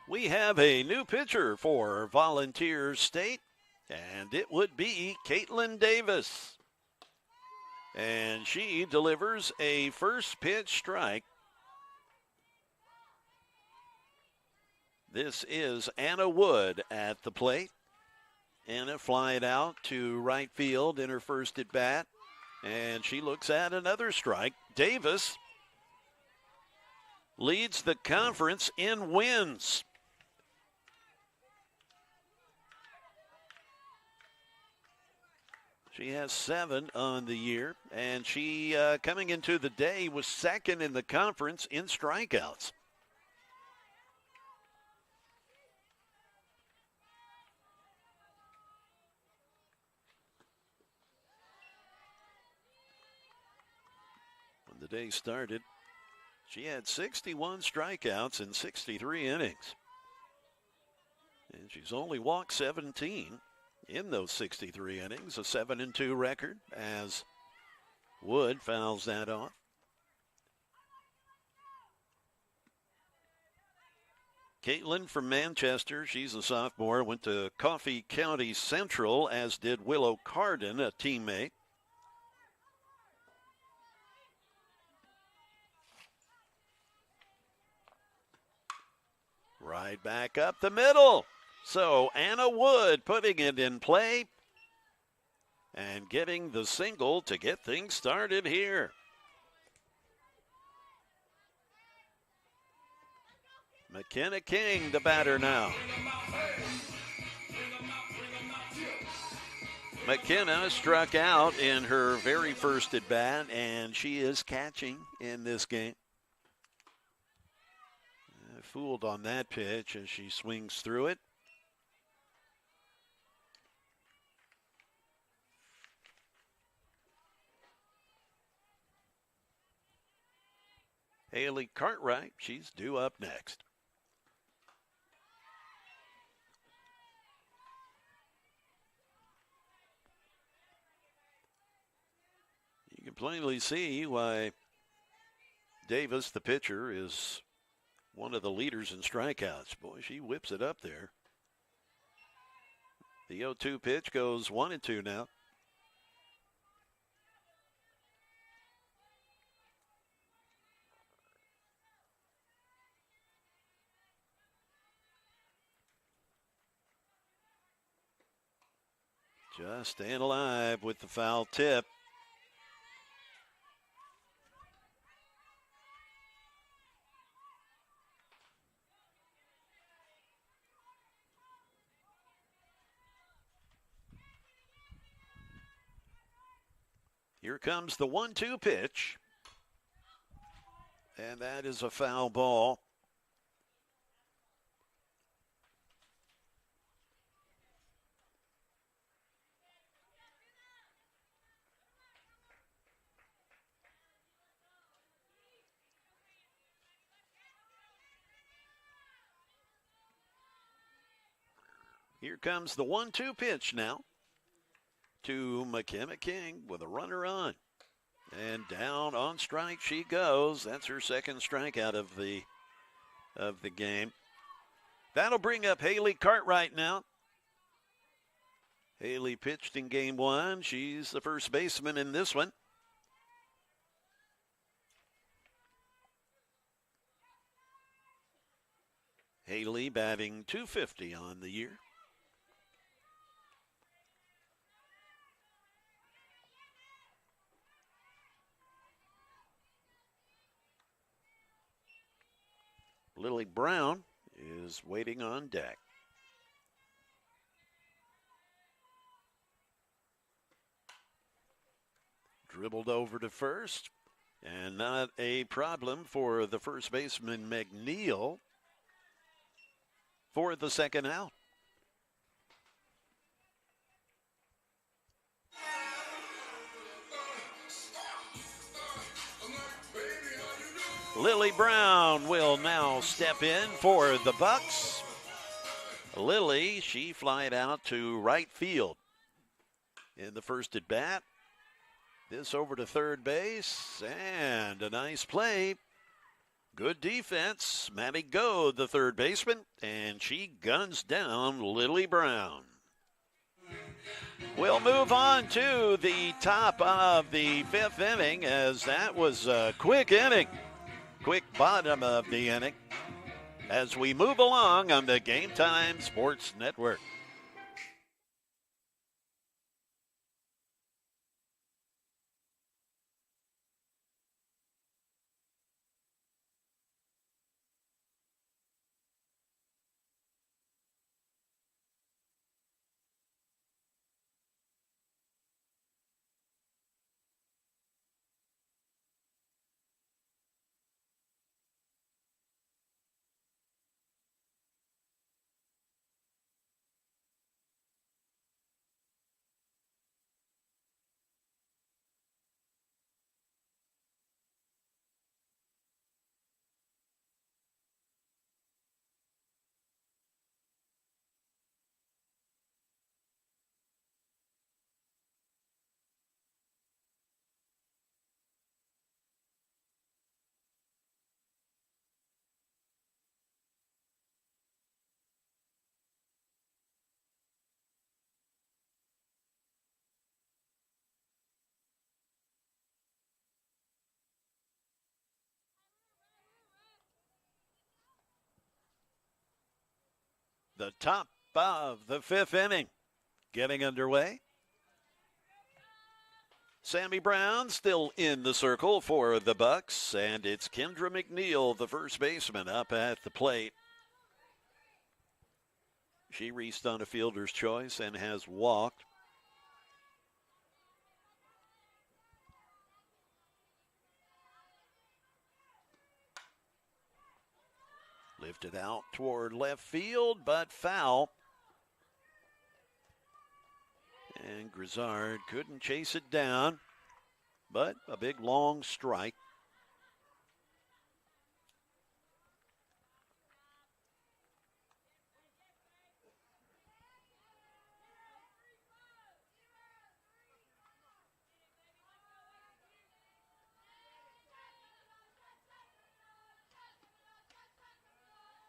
We have a new pitcher for Volunteer State, and it would be Caitlin Davis. And she delivers a first pitch strike. This is Anna Wood at the plate. Anna flying out to right field in her first at bat, and she looks at another strike. Davis leads the conference in wins. She has 7 on the year, and she, coming into the day, was second in the conference in strikeouts. When the day started, she had 61 strikeouts in 63 innings. And she's only walked 17 in those 63 innings, a 7-2 record as Wood fouls that off. Caitlin from Manchester, she's a sophomore, went to Coffee County Central, as did Willow Carden, a teammate. Right back up the middle. So Anna Wood putting it in play. and getting the single to get things started here. McKenna King, the batter now. McKenna struck out in her very first at bat, and she is catching in this game. Fooled on that pitch as she swings through it. Haley Cartwright, she's due up next. You can plainly see why Davis, the pitcher, is one of the leaders in strikeouts. Boy, she whips it up there. The 0-2 pitch goes 1-2 now. Just staying alive with the foul tip. Here comes the 1-2 pitch. And that is a foul ball. Here comes the 1-2 pitch now to McKenna King with a runner on. And down on strike she goes. That's her second strikeout of the game. That'll bring up Haley Cartwright now. Haley pitched in game one. She's the first baseman in this one. Haley batting .250 on the year. Lily Brown is waiting on deck. Dribbled over to first, and not a problem for the first baseman McNeil for the second out. Lily Brown will now step in for the Bucks. Lily, she flied out to right field in the first at bat. This over to third base, and a nice play. Good defense. Maddie Goad, the third baseman, and she guns down Lily Brown. We'll move on to the top of the fifth inning, as that was a quick inning. Quick bottom of the inning as we move along on the Game Time Sports Network. The top of the fifth inning getting underway. Sammy Brown still in the circle for the Bucks, and it's Kendra McNeil, the first baseman, up at the plate. She reached on a fielder's choice and has walked. Lifted out toward left field, but foul. And Grizzard couldn't chase it down, but a big long strike.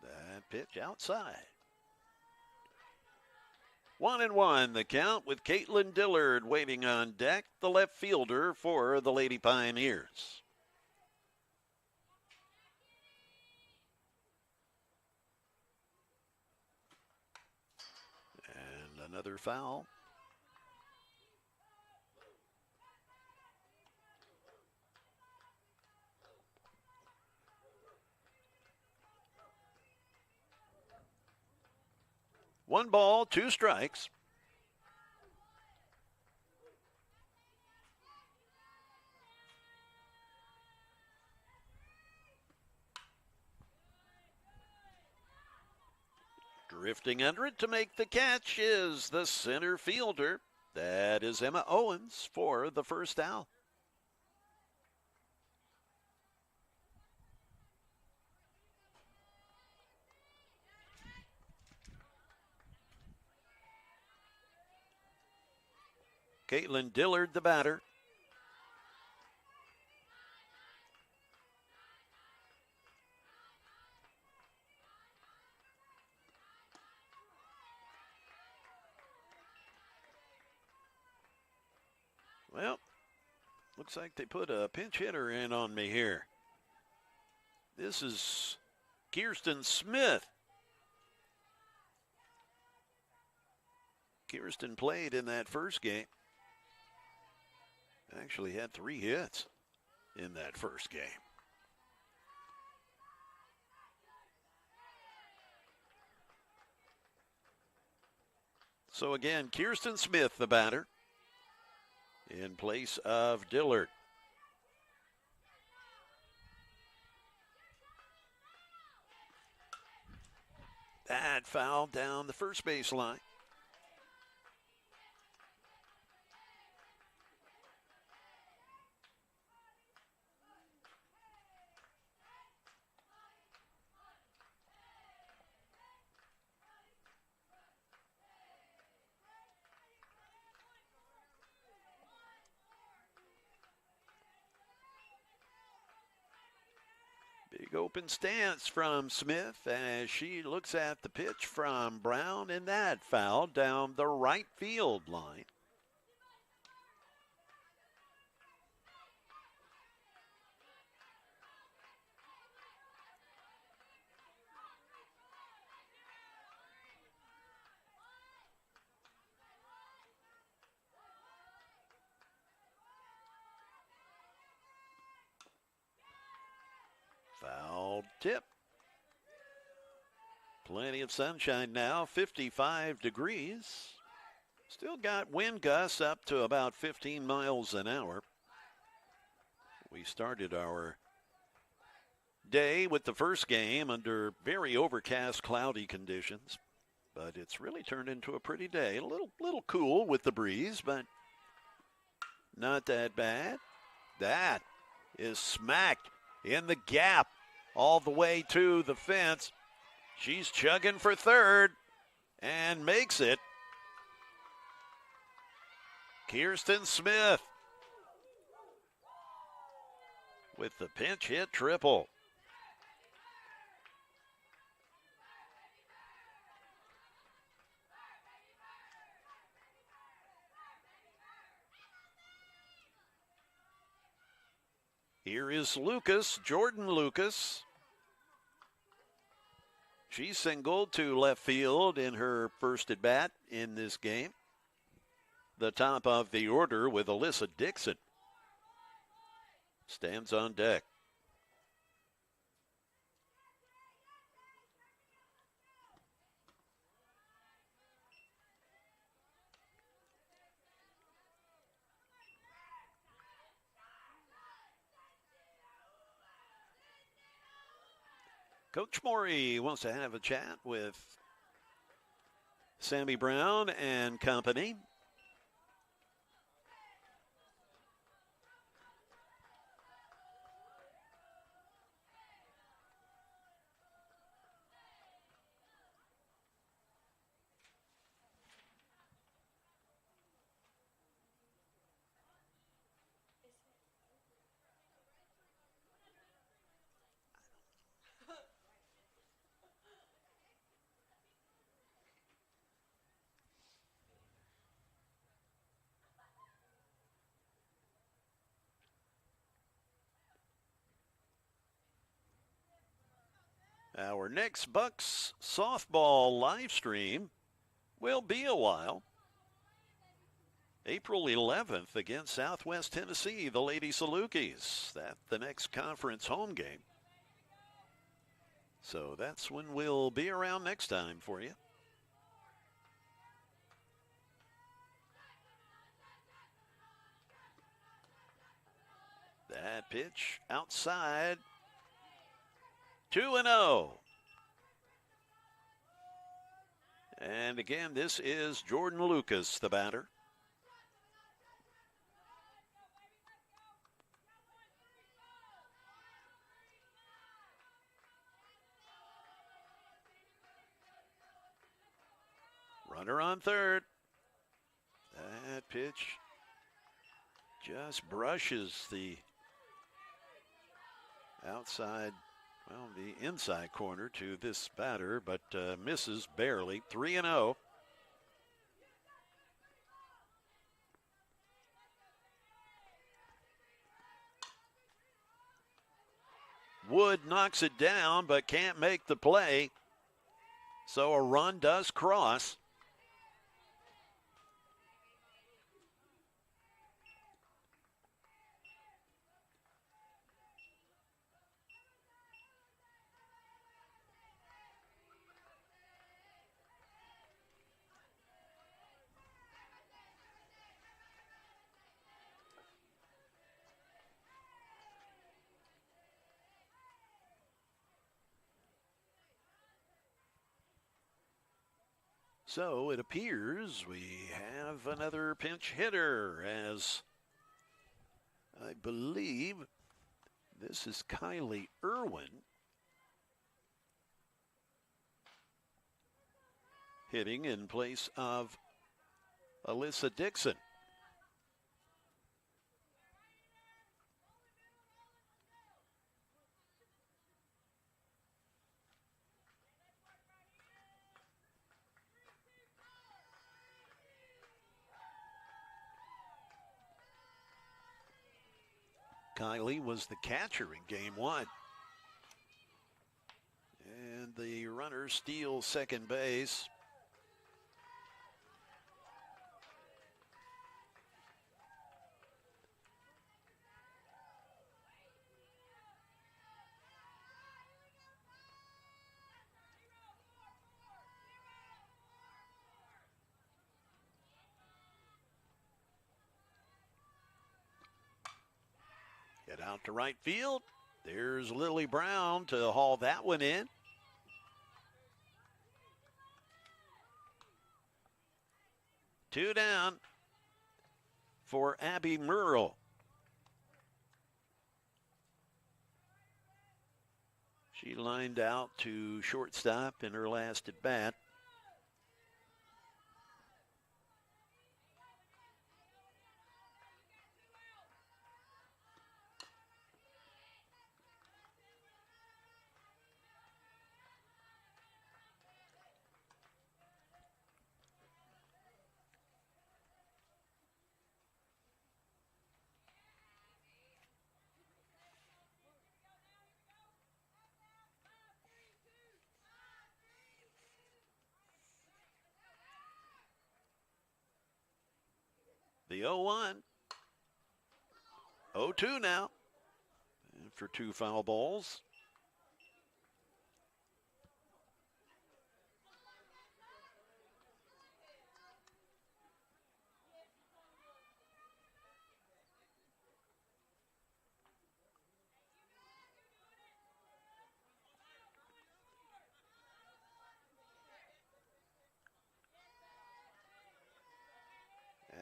That pitch outside. 1-1 the count with Caitlin Dillard waiting on deck, the left fielder for the Lady Pioneers. And another foul. One ball, two strikes. Drifting under it to make the catch is the center fielder. That is Emma Owens for the first out. Caitlin Dillard, the batter. Well, looks like they put a pinch hitter in on me here. This is Kirsten Smith. Kirsten played in that first game. Actually had 3 hits in that first game. So again, Kirsten Smith, the batter, in place of Dillard. That foul down the first base line. Big open stance from Smith as she looks at the pitch from Brown, and that foul down the right field line. Foul tip. Plenty of sunshine now, 55 degrees. Still got wind gusts up to about 15 miles an hour. We started our day with the first game under very overcast, cloudy conditions. But it's really turned into a pretty day. A little cool with the breeze, but not that bad. That is smacked in the gap all the way to the fence. She's chugging for third and makes it. Kirsten Smith with the pinch hit triple. Here is Lucas, Jordan Lucas. She singled to left field in her first at bat in this game. The top of the order with Alyssa Dixon stands on deck. Coach Morey wants to have a chat with Sammy Brown and company. Our next Bucks softball live stream will be a while. April 11th against Southwest Tennessee, the Lady Salukis. That's the next conference home game. So that's when we'll be around next time for you. That pitch outside. 2-0. And again, this is Jordan Lucas, the batter. Runner on third. That pitch just brushes the outside, well, the inside corner to this batter, but misses barely. 3-0. Wood knocks it down, but can't make the play. So a run does cross. So it appears we have another pinch hitter, as I believe this is Kylie Irwin hitting in place of Alyssa Dixon. Kylie was the catcher in game one. And the runner steals second base. Get out to right field. There's Lily Brown to haul that one in. Two down for Abby Murrell. She lined out to shortstop in her last at bat. The 0-1. 0-2 now. after 2 foul balls.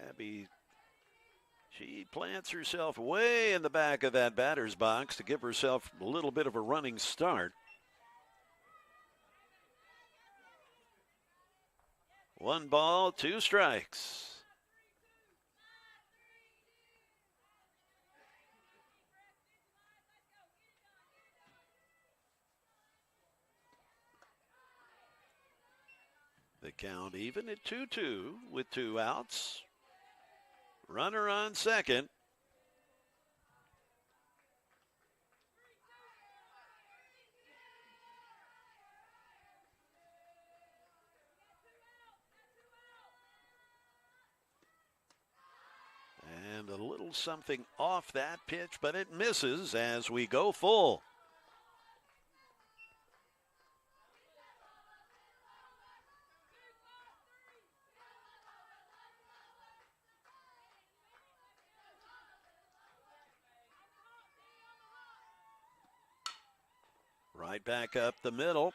Abby, she plants herself way in the back of that batter's box to give herself a little bit of a running start. 1 ball, 2 strikes. The count even at 2-2 with 2 outs. Runner on second. And a little something off that pitch, but it misses as we go full. Right back up the middle.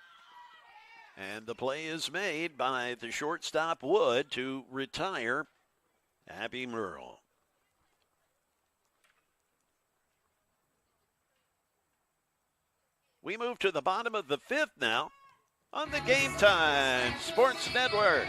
And the play is made by the shortstop Wood to retire Abby Merle. We move to the bottom of the 5th now on the Game Time Sports Network.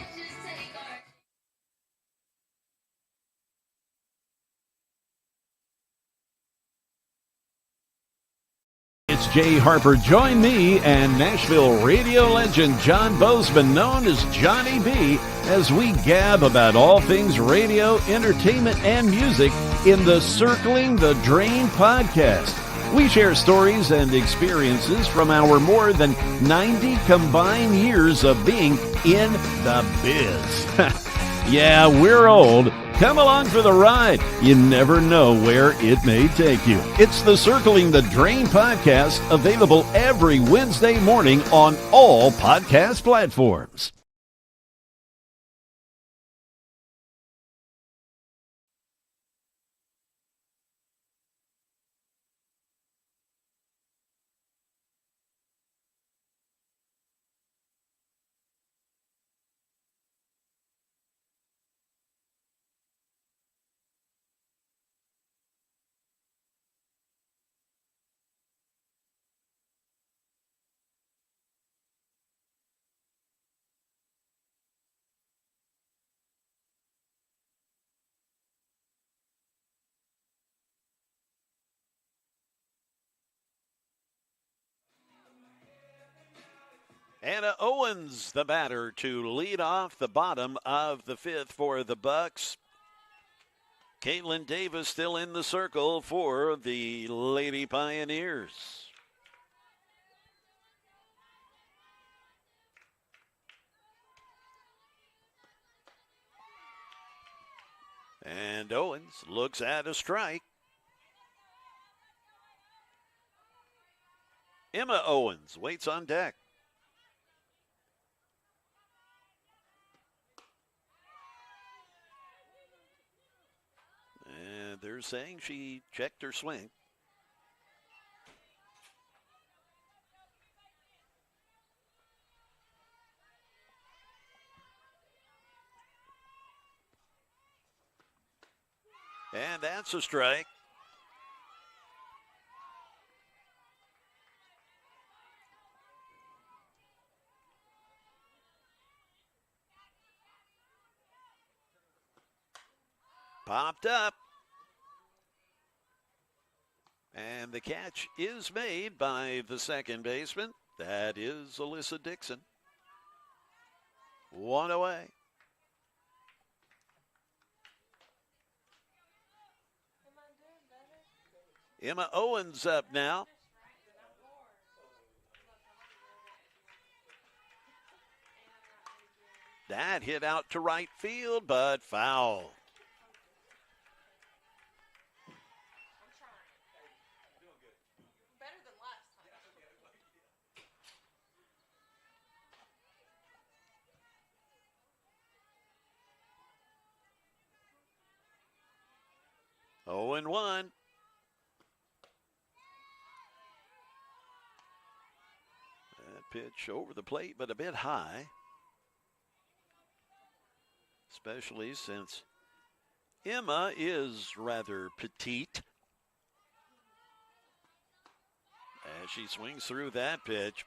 It's Jay Harper. Join me and Nashville radio legend John Bozeman, known as Johnny B, as we gab about all things radio, entertainment, and music in the Circling the Drain podcast. We share stories and experiences from our more than 90 combined years of being in the biz. Yeah, we're old. Come along for the ride. You never know where it may take you. It's the Circling the Drain podcast, available every Wednesday morning on all podcast platforms. Anna Owens, the batter, to lead off the bottom of the 5th for the Bucks. Caitlin Davis still in the circle for the Lady Pioneers. And Owens looks at a strike. Emma Owens waits on deck. And they're saying she checked her swing. And that's a strike. Popped up. And the catch is made by the second baseman. That is Alyssa Dixon. 1 away. Emma Owens up now. That hit out to right field, but foul. 0-1. That pitch over the plate, but a bit high. Especially since Emma is rather petite. As she swings through that pitch.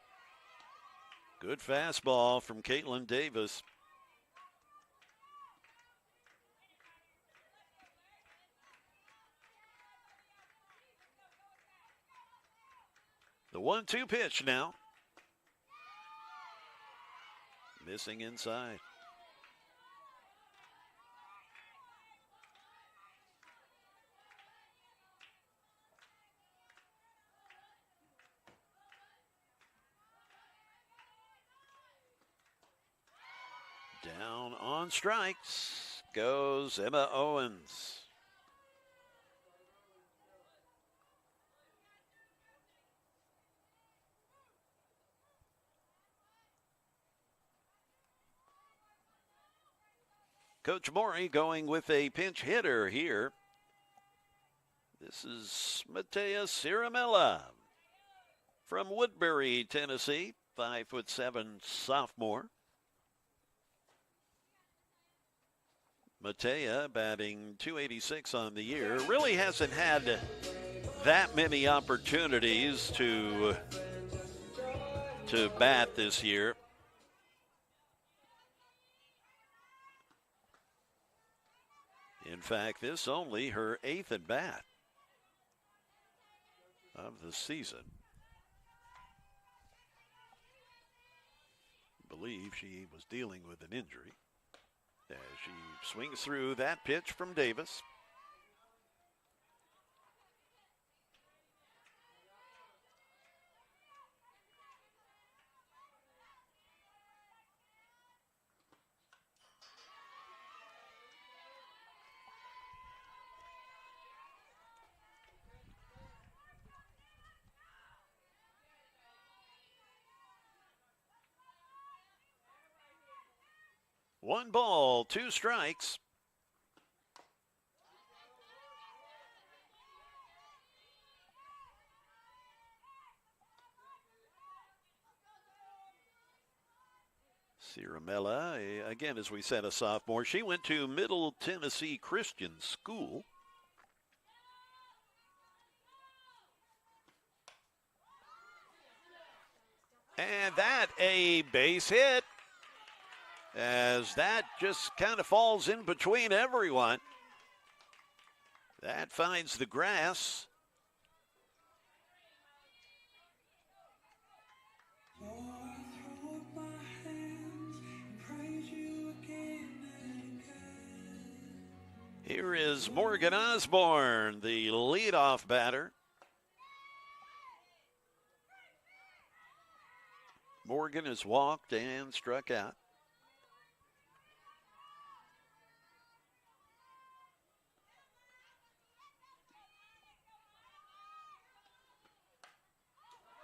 Good fastball from Caitlin Davis. The 1-2 pitch now. Missing inside. Down on strikes goes Emma Owens. Coach Maury going with a pinch hitter here. This is Matea Ciramella from Woodbury, Tennessee, 5'7" sophomore. Matea batting .286 on the year. Really hasn't had that many opportunities to bat this year. In fact, this only her 8th at bat of the season. I believe she was dealing with an injury. As she swings through that pitch from Davis. One ball, 2 strikes. Ciramella, again, as we said, a sophomore. She went to Middle Tennessee Christian School. And that a base hit. As that just kind of falls in between everyone. That finds the grass. Here is Morgan Osborne, the leadoff batter. Morgan has walked and struck out.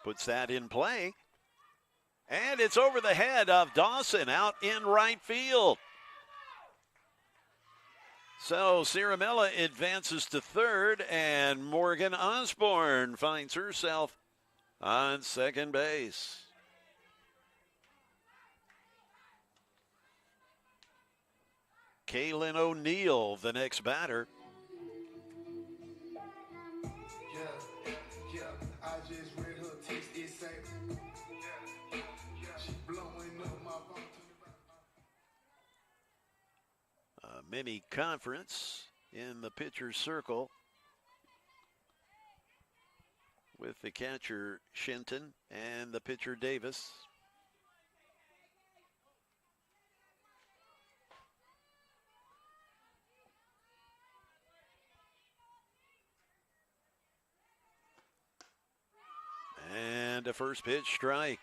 Puts that in play. And it's over the head of Dawson out in right field. So Ciramella advances to third, and Morgan Osborne finds herself on second base. Kaylin O'Neill, the next batter. Mini conference in the pitcher's circle with the catcher Shinton and the pitcher Davis. And a first pitch strike.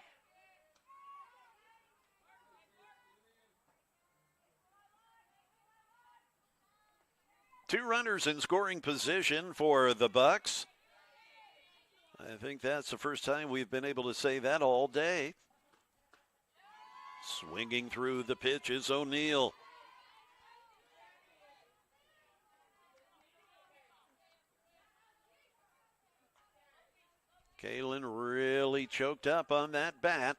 Two runners in scoring position for the Bucks. I think that's the first time we've been able to say that all day. Swinging through the pitch is O'Neill. Kaylin really choked up on that bat.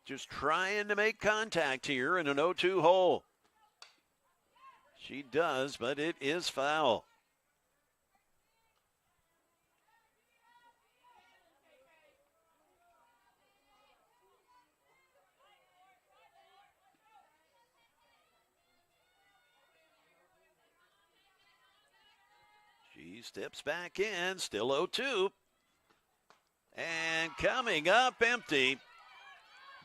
Just trying to make contact here in an 0-2 hole. She does, but it is foul. She steps back in, still 0-2. And coming up empty,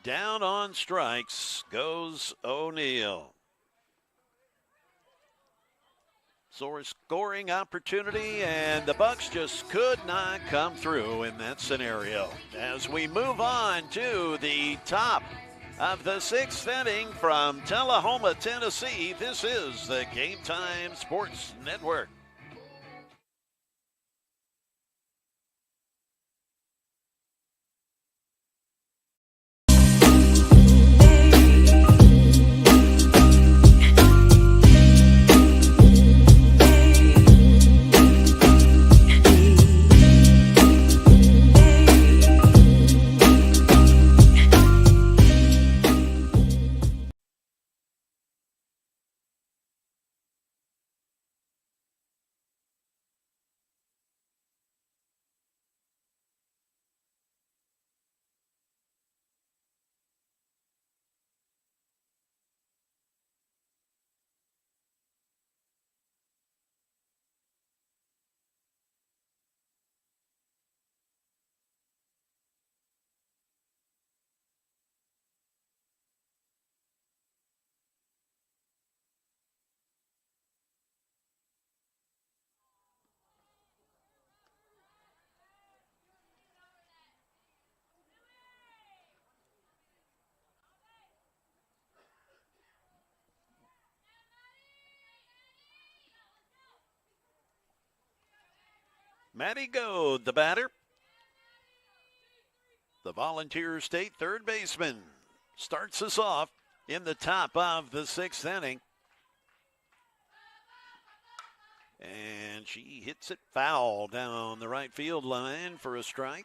down on strikes goes O'Neill. So a scoring opportunity, and the Bucks just could not come through in that scenario. As we move on to the top of the 6th inning from Tullahoma, Tennessee, this is the Game Time Sports Network. Maddie Goad, the batter. The Volunteer State third baseman starts us off in the top of the 6th inning. And she hits it foul down the right field line for a strike.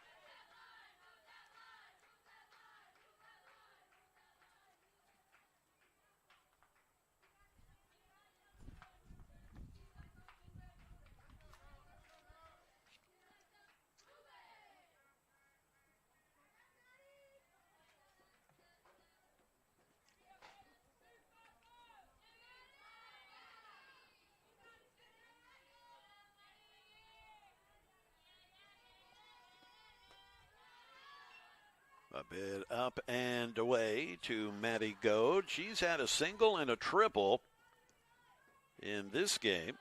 A bit up and away to Maddie Goad. She's had a single and a triple in this game.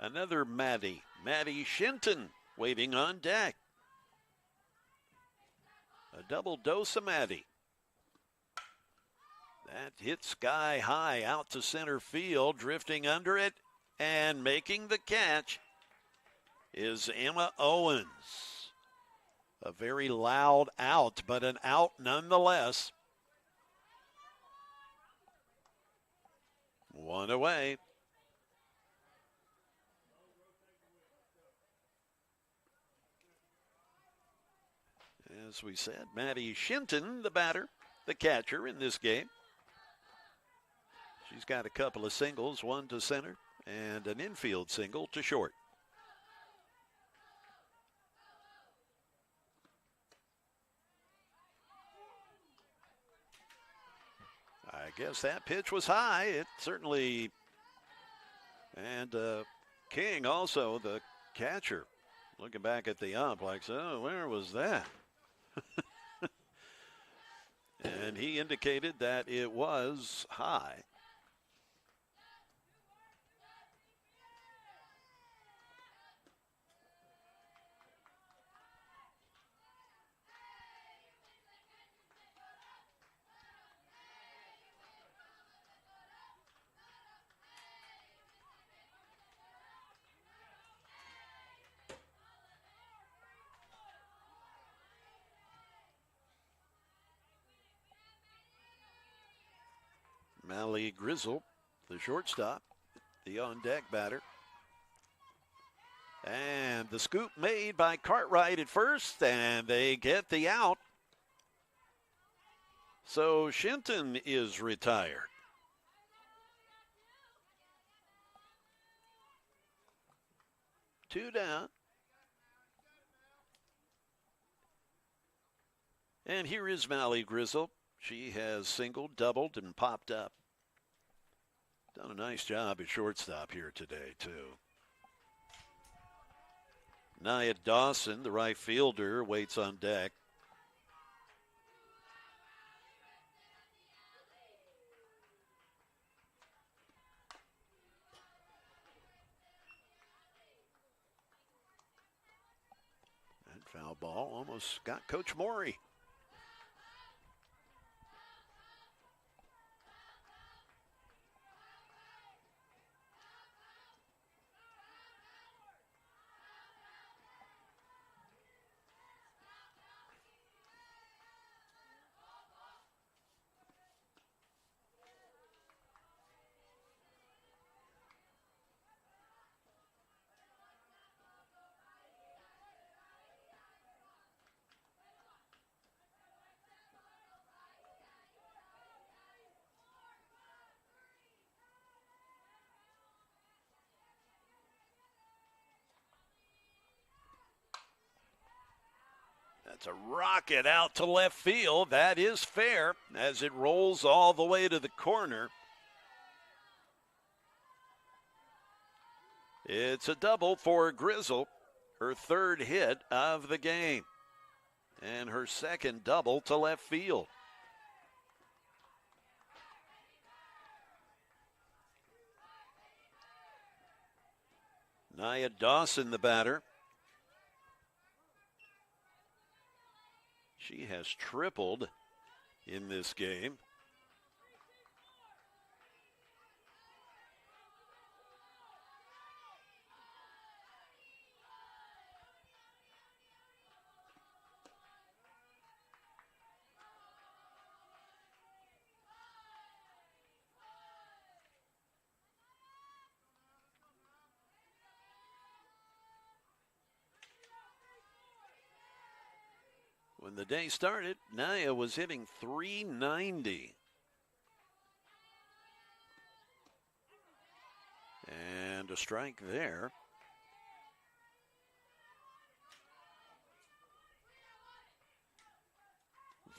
Another Maddie Shinton, waiting on deck. A double dose of Maddie. That hit sky high out to center field, drifting under it, and making the catch is Emma Owens. A very loud out, but an out nonetheless. One away. As we said, Maddie Shinton, the batter, the catcher in this game. She's got a couple of singles, one to center and an infield single to short. I guess that pitch was high. It certainly, and King also, the catcher, looking back at the ump like, so where was that? And he indicated that it was high. Mally Grizzle, the shortstop, the on-deck batter. And the scoop made by Cartwright at first, and they get the out. So Shinton is retired. Two down. And here is Mally Grizzle. She has singled, doubled, and popped up. Done a nice job at shortstop here today, too. Nia Dawson, the right fielder, waits on deck. And foul ball almost got Coach Morey. That's a rocket out to left field. That is fair as it rolls all the way to the corner. It's a double for Grizzle, her third hit of the game, and her second double to left field. Nia Dawson, the batter. She has tripled in this game. When the day started, Nia was hitting .390. And a strike there.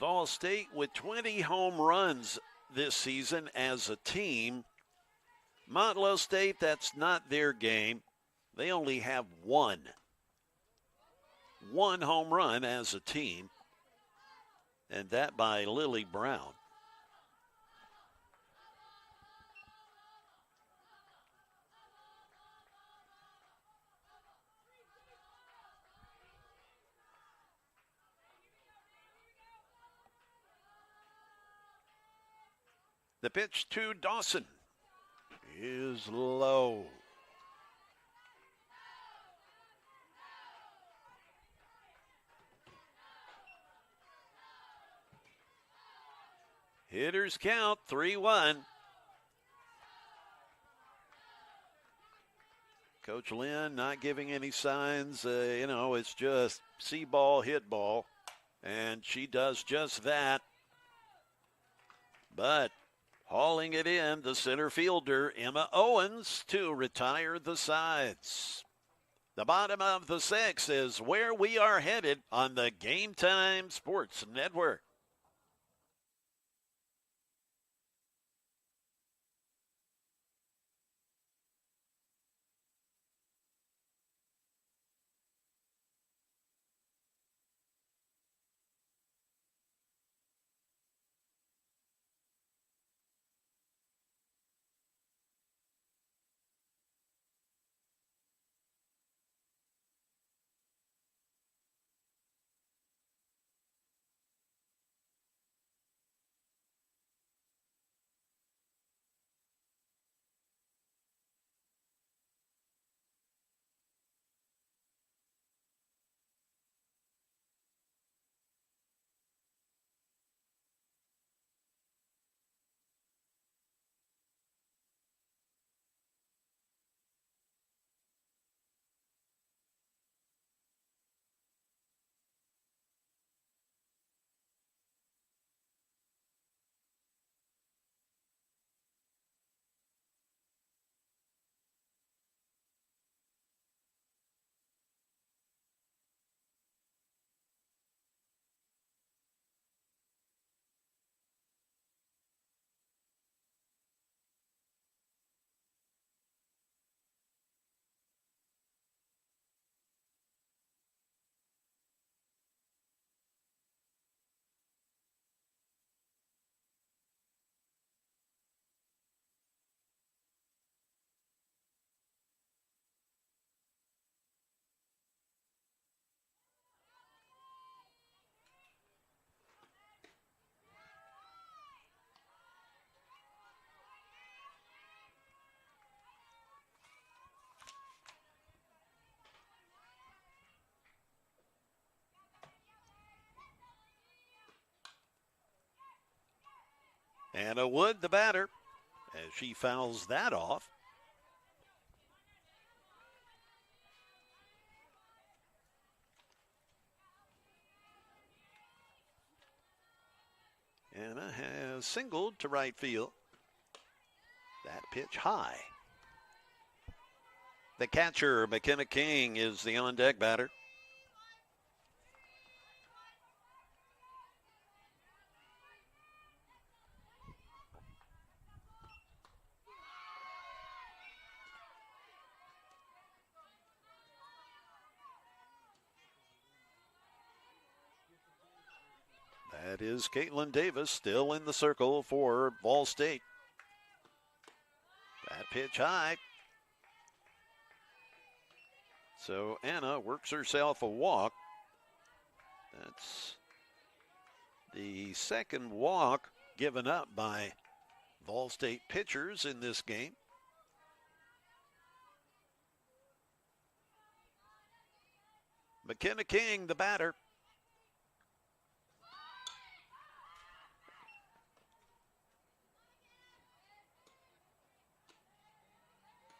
Vol State with 20 home runs this season as a team. Motlow State, that's not their game. They only have one home run as a team, and that by Lily Brown. The pitch to Dawson is low. Hitters count 3-1. Coach Lynn not giving any signs. It's just see ball, hit ball. And she does just that. But hauling it in, the center fielder, Emma Owens, to retire the sides. The bottom of the sixth is where we are headed on the Game Time Sports Network. Anna Wood, the batter, as she fouls that off. Anna has singled to right field. That pitch high. The catcher, McKenna King, is the on-deck batter. That is Caitlin Davis still in the circle for Ball State. That pitch high. So Anna works herself a walk. That's the second walk given up by Ball State pitchers in this game. McKenna King, the batter.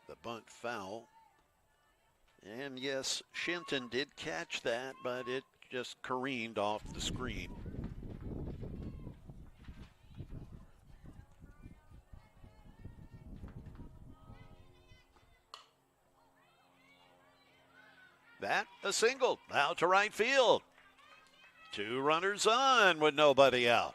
The bunt foul. And yes, Shinton did catch that, but it just careened off the screen. That, a single, out to right field. 2 runners on with nobody out.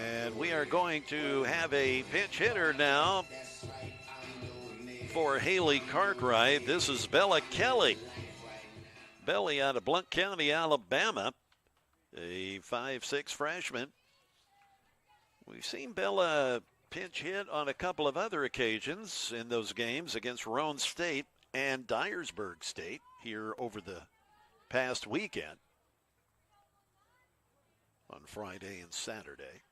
And we are going to have a pinch hitter now for Haley Cartwright. This is Bella Kelly. Belly out of Blount County, Alabama. A 5'6" freshman. We've seen Bella pinch hit on a couple of other occasions in those games against Roane State and Dyersburg State here over the past weekend on Friday and Saturday.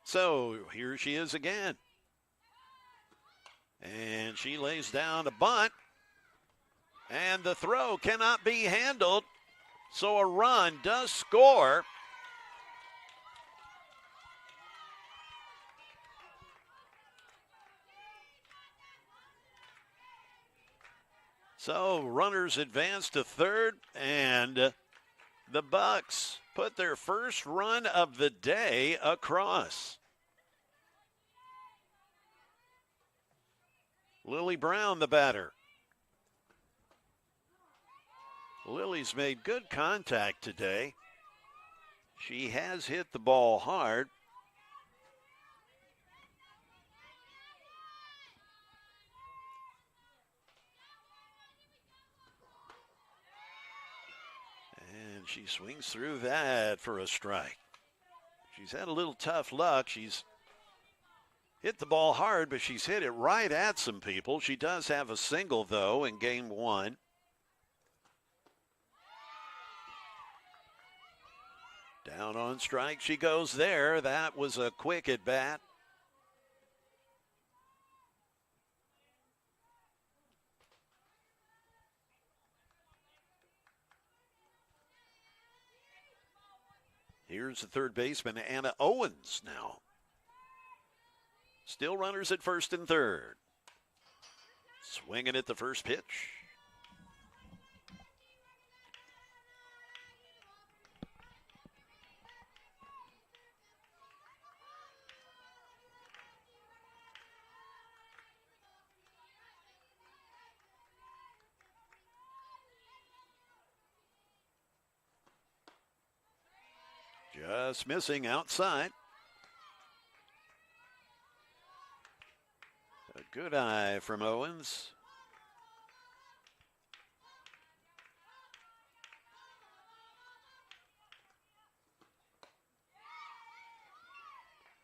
So here she is again. And she lays down a bunt. And the throw cannot be handled. So a run does score. So runners advance to third, and the Bucks put their first run of the day across. Lily Brown, the batter. Lily's made good contact today. She has hit the ball hard. And she swings through that for a strike. She's had a little tough luck. She's hit the ball hard, but she's hit it right at some people. She does have a single, though, in game 1. Down on strike she goes there. That was a quick at bat. Here's the third baseman, Anna Owens now. Still runners at first and third. Swinging at the first pitch. Just missing outside. A good eye from Owens.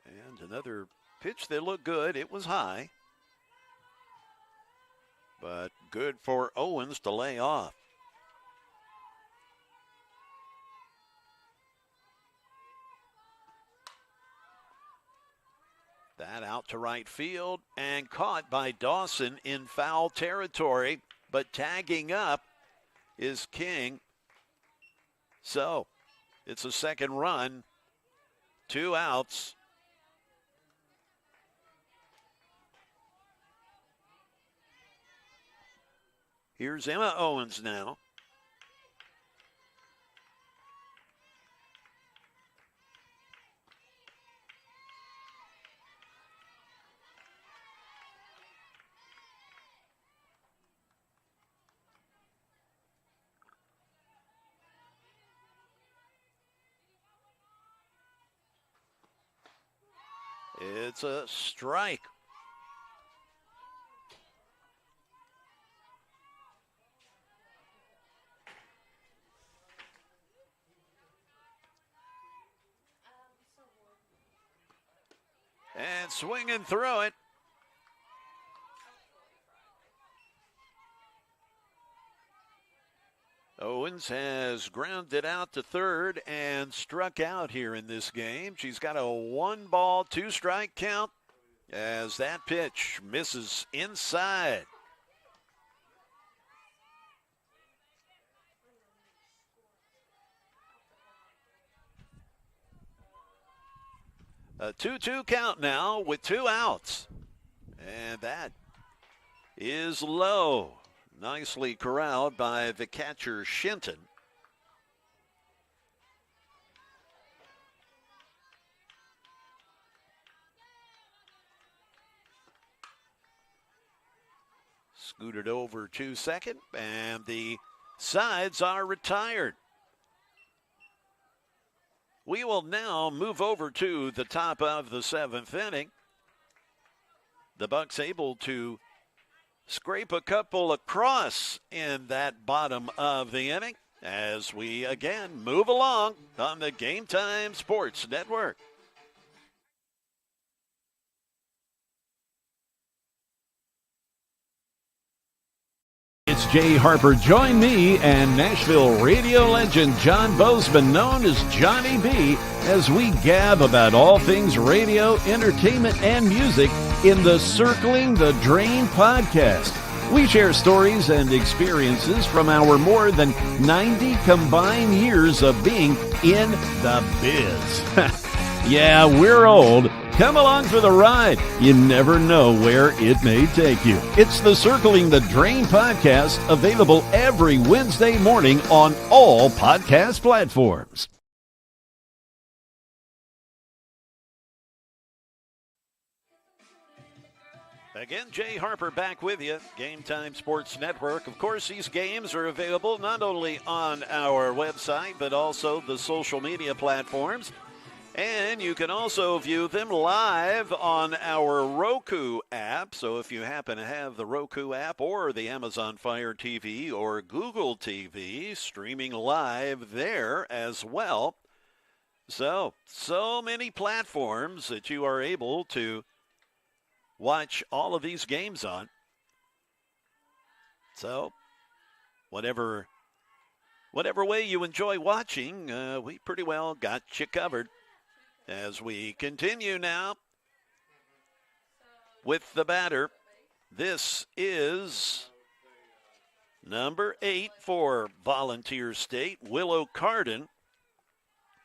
And another pitch that looked good. It was high. But good for Owens to lay off. That out to right field and caught by Dawson in foul territory, but tagging up is King. So it's a second run, 2 outs. Here's Emma Owens now. It's a strike. And swinging through it. Owens has grounded out to third and struck out here in this game. She's got a 1-ball, 2-strike count as that pitch misses inside. A 2-2 count now with 2 outs. And that is low. Nicely corralled by the catcher, Shinton. Scooted over to second, and the sides are retired. We will now move over to the top of the 7th inning. The Bucks able to scrape a couple across in that bottom of the inning as we again move along on the Game Time Sports Network. It's Jay Harper. Join me and Nashville radio legend John Bozeman, known as Johnny B, as we gab about all things radio, entertainment, and music in the Circling the Drain podcast. We share stories and experiences from our more than 90 combined years of being in the biz. Yeah, we're old. Come along for the ride. You never know where it may take you. It's the Circling the Drain podcast, available every Wednesday morning on all podcast platforms. Again, Jay Harper back with you, Game Time Sports Network. Of course, these games are available not only on our website, but also the social media platforms. And you can also view them live on our Roku app. So if you happen to have the Roku app or the Amazon Fire TV or Google TV, streaming live there as well. So many platforms that you are able to watch all of these games on. So whatever way you enjoy watching, we pretty well got you covered. As we continue now with the batter, this is number 8 for Volunteer State, Willow Carden.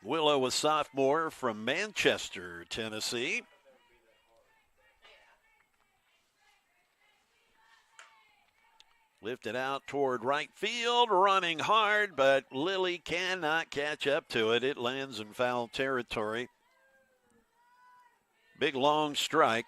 Willow, a sophomore from Manchester, Tennessee. Lifted out toward right field, running hard, but Lilly cannot catch up to it. It lands in foul territory. Big long strike.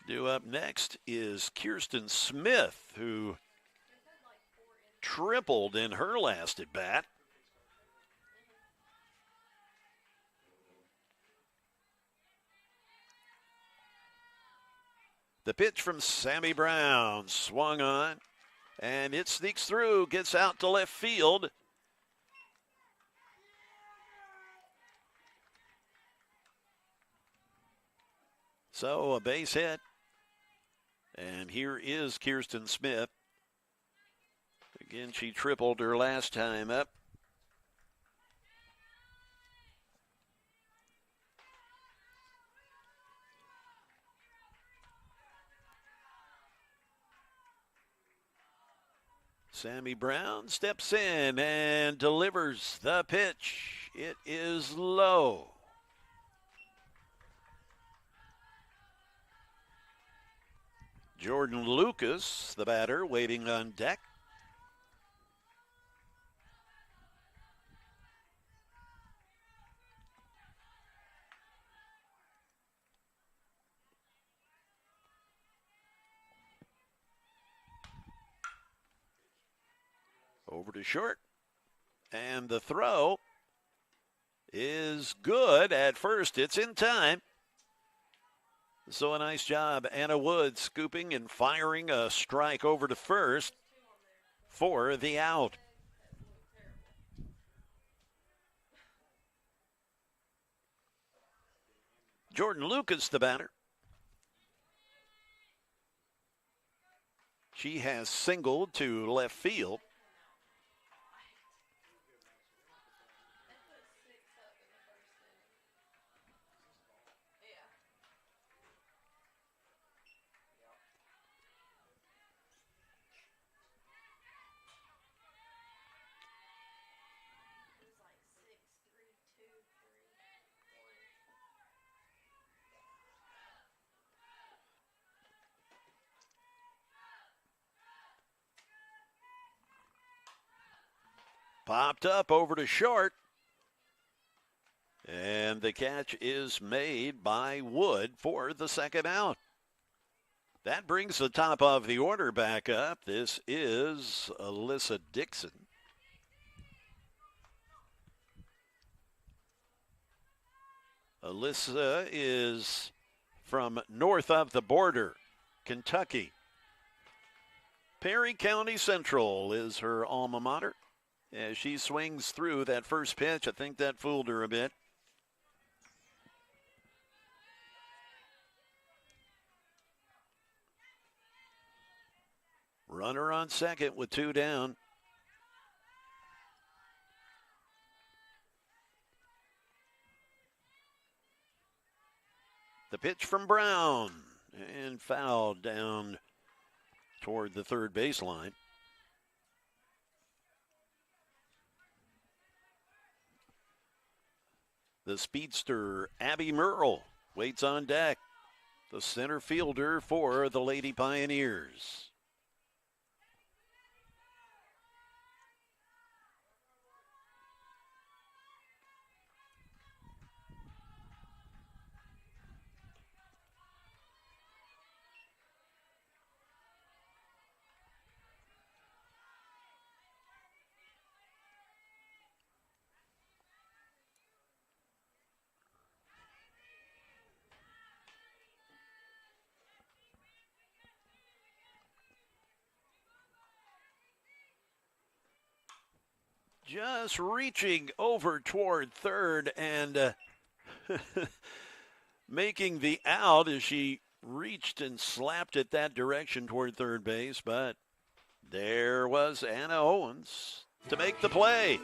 Due up next is Kirsten Smith, who tripled in her last at bat. The pitch from Sammy Brown, swung on, and it sneaks through, gets out to left field. So a base hit. And here is Kirsten Smith. Again, she tripled her last time up. Sammy Brown steps in and delivers the pitch. It is low. Jordan Lucas, the batter, waiting on deck. Over to short. And the throw is good at first. It's in time. So a nice job, Anna Wood, scooping and firing a strike over to first for the out. Jordan Lucas, the batter. She has singled to left field. Popped up over to short. And the catch is made by Wood for the second out. That brings the top of the order back up. This is Alyssa Dixon. Alyssa is from north of the border, Kentucky. Perry County Central is her alma mater. As she swings through that first pitch, I think that fooled her a bit. Runner on second with two down. The pitch from Brown and fouled down toward the third baseline. The speedster, Abby Merle, waits on deck. The center fielder for the Lady Pioneers. Just reaching over toward third and making the out as she reached and slapped it that direction toward third base. But there was Anna Owens to make the play.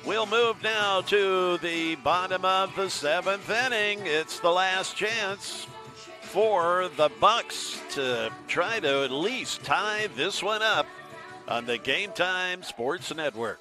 We'll move now to the bottom of the seventh inning. It's the last chance for the Bucks to try to at least tie this one up on the Game Time Sports Network.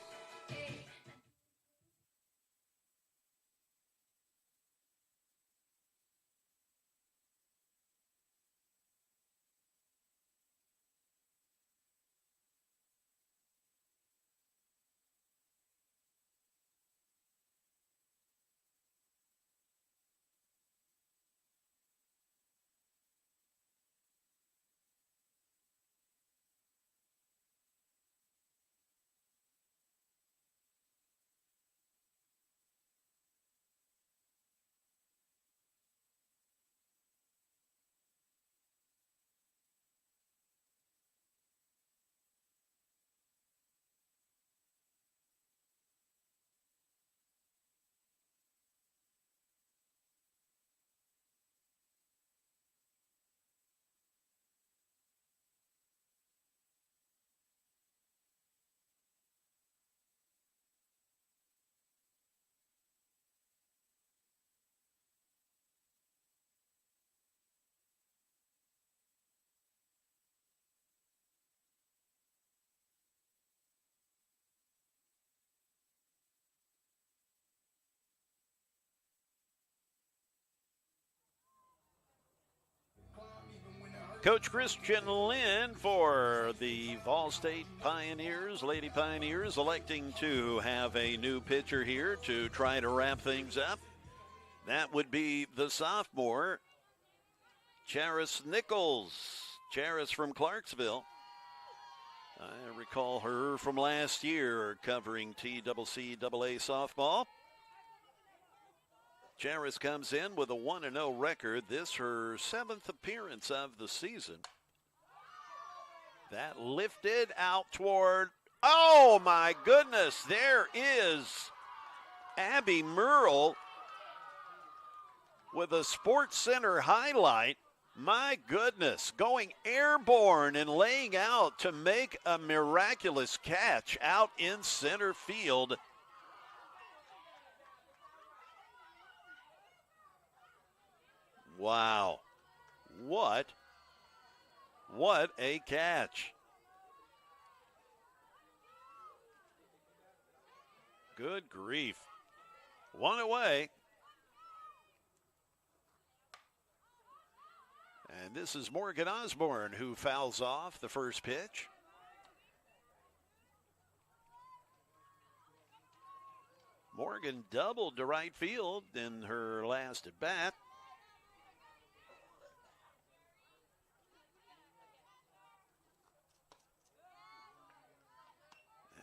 Coach Christian Lynn for the Vol State Pioneers, Lady Pioneers, electing to have a new pitcher here to try to wrap things up. That would be the sophomore, Charis Nichols. Charis from Clarksville. I recall her from last year covering TCCAA softball. Charis comes in with a 1-0 record. This her 7th appearance of the season. That lifted out toward, oh my goodness, there is Abby Merle with a Sports Center highlight. My goodness, going airborne and laying out to make a miraculous catch out in center field. Wow. What a catch. Good grief. One away. And this is Morgan Osborne who fouls off the first pitch. Morgan doubled to right field in her last at bat.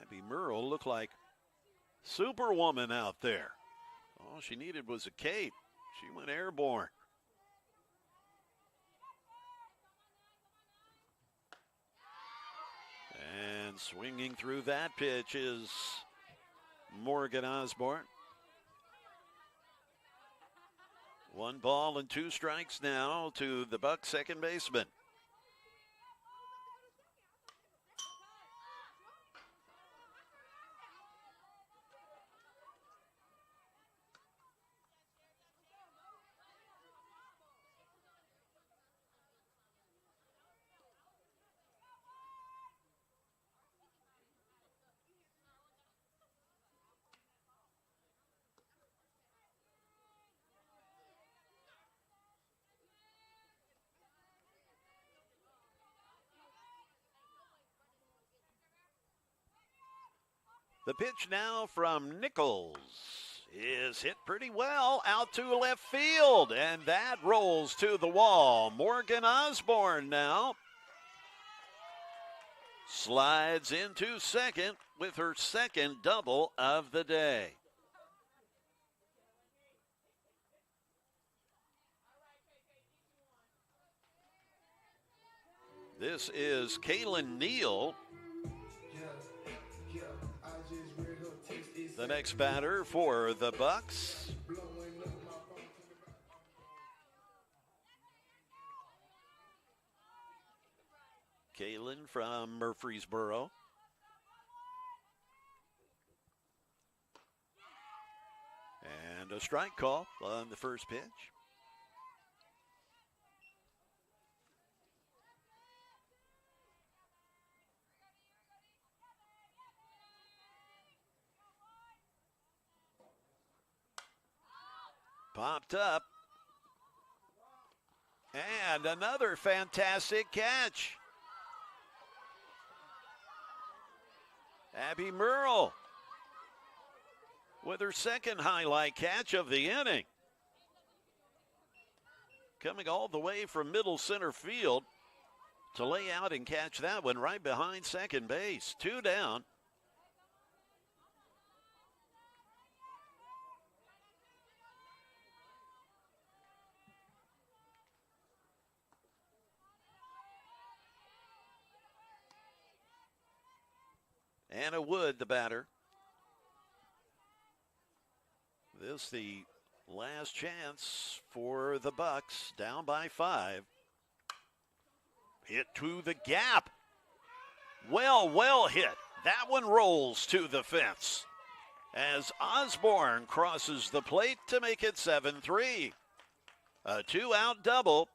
Abby Merle looked like Superwoman out there. All she needed was a cape. She went airborne. And swinging through that pitch is Morgan Osborne. 1 ball and 2 strikes now to the Bucks second baseman. The pitch now from Nichols is hit pretty well out to left field, and that rolls to the wall. Morgan Osborne now slides into second with her second double of the day. This is Kaylin Neal, the next batter for the Bucks. Kaylin from Murfreesboro. And a strike call on the first pitch. Popped up. And another fantastic catch. Abby Merle with her second highlight catch of the inning. Coming all the way from middle center field to lay out and catch that one right behind second base. 2 down. Anna Wood, the batter. This the last chance for the Bucks, down by 5. Hit to the gap. Well hit. That one rolls to the fence as Osborne crosses the plate to make it 7-3. A 2-out double.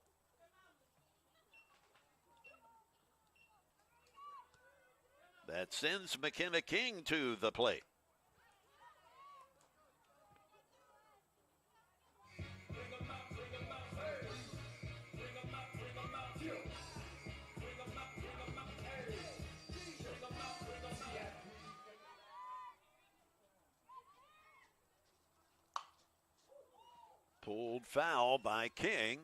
That sends McKenna King to the plate. Pulled foul by King.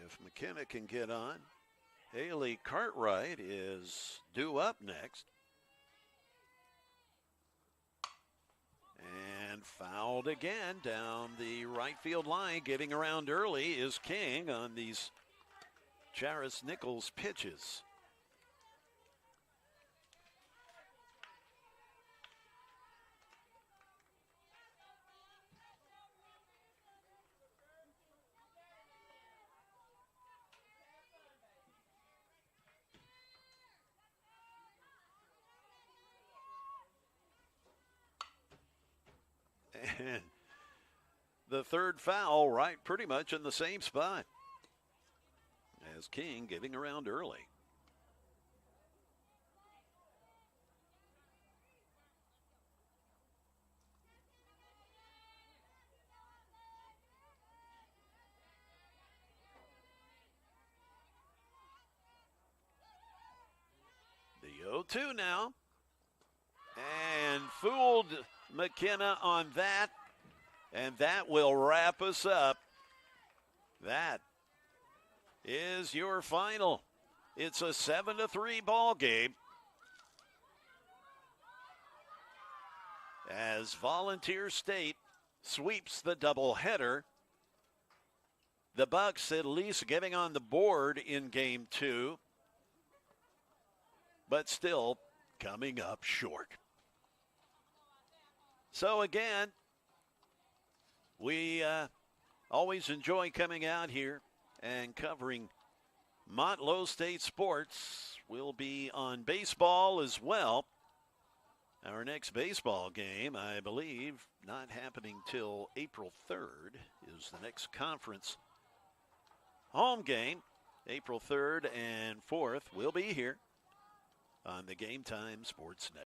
If McKenna can get on, Haley Cartwright is due up next. And fouled again down the right field line. Getting around early is King on these Charis Nichols pitches. And the third foul right pretty much in the same spot as King getting around early. The 0-2 now. And fooled McKenna on that. And that will wrap us up. That is your final. It's a 7-3 ball game. As Volunteer State sweeps the doubleheader. The Bucks at least getting on the board in game 2. But still coming up short. So again, we always enjoy coming out here and covering Motlow State sports. We'll be on baseball as well. Our next baseball game, I believe, not happening till April 3rd, is the next conference home game. April 3rd and 4th, we'll be here on the Game Time Sports Network.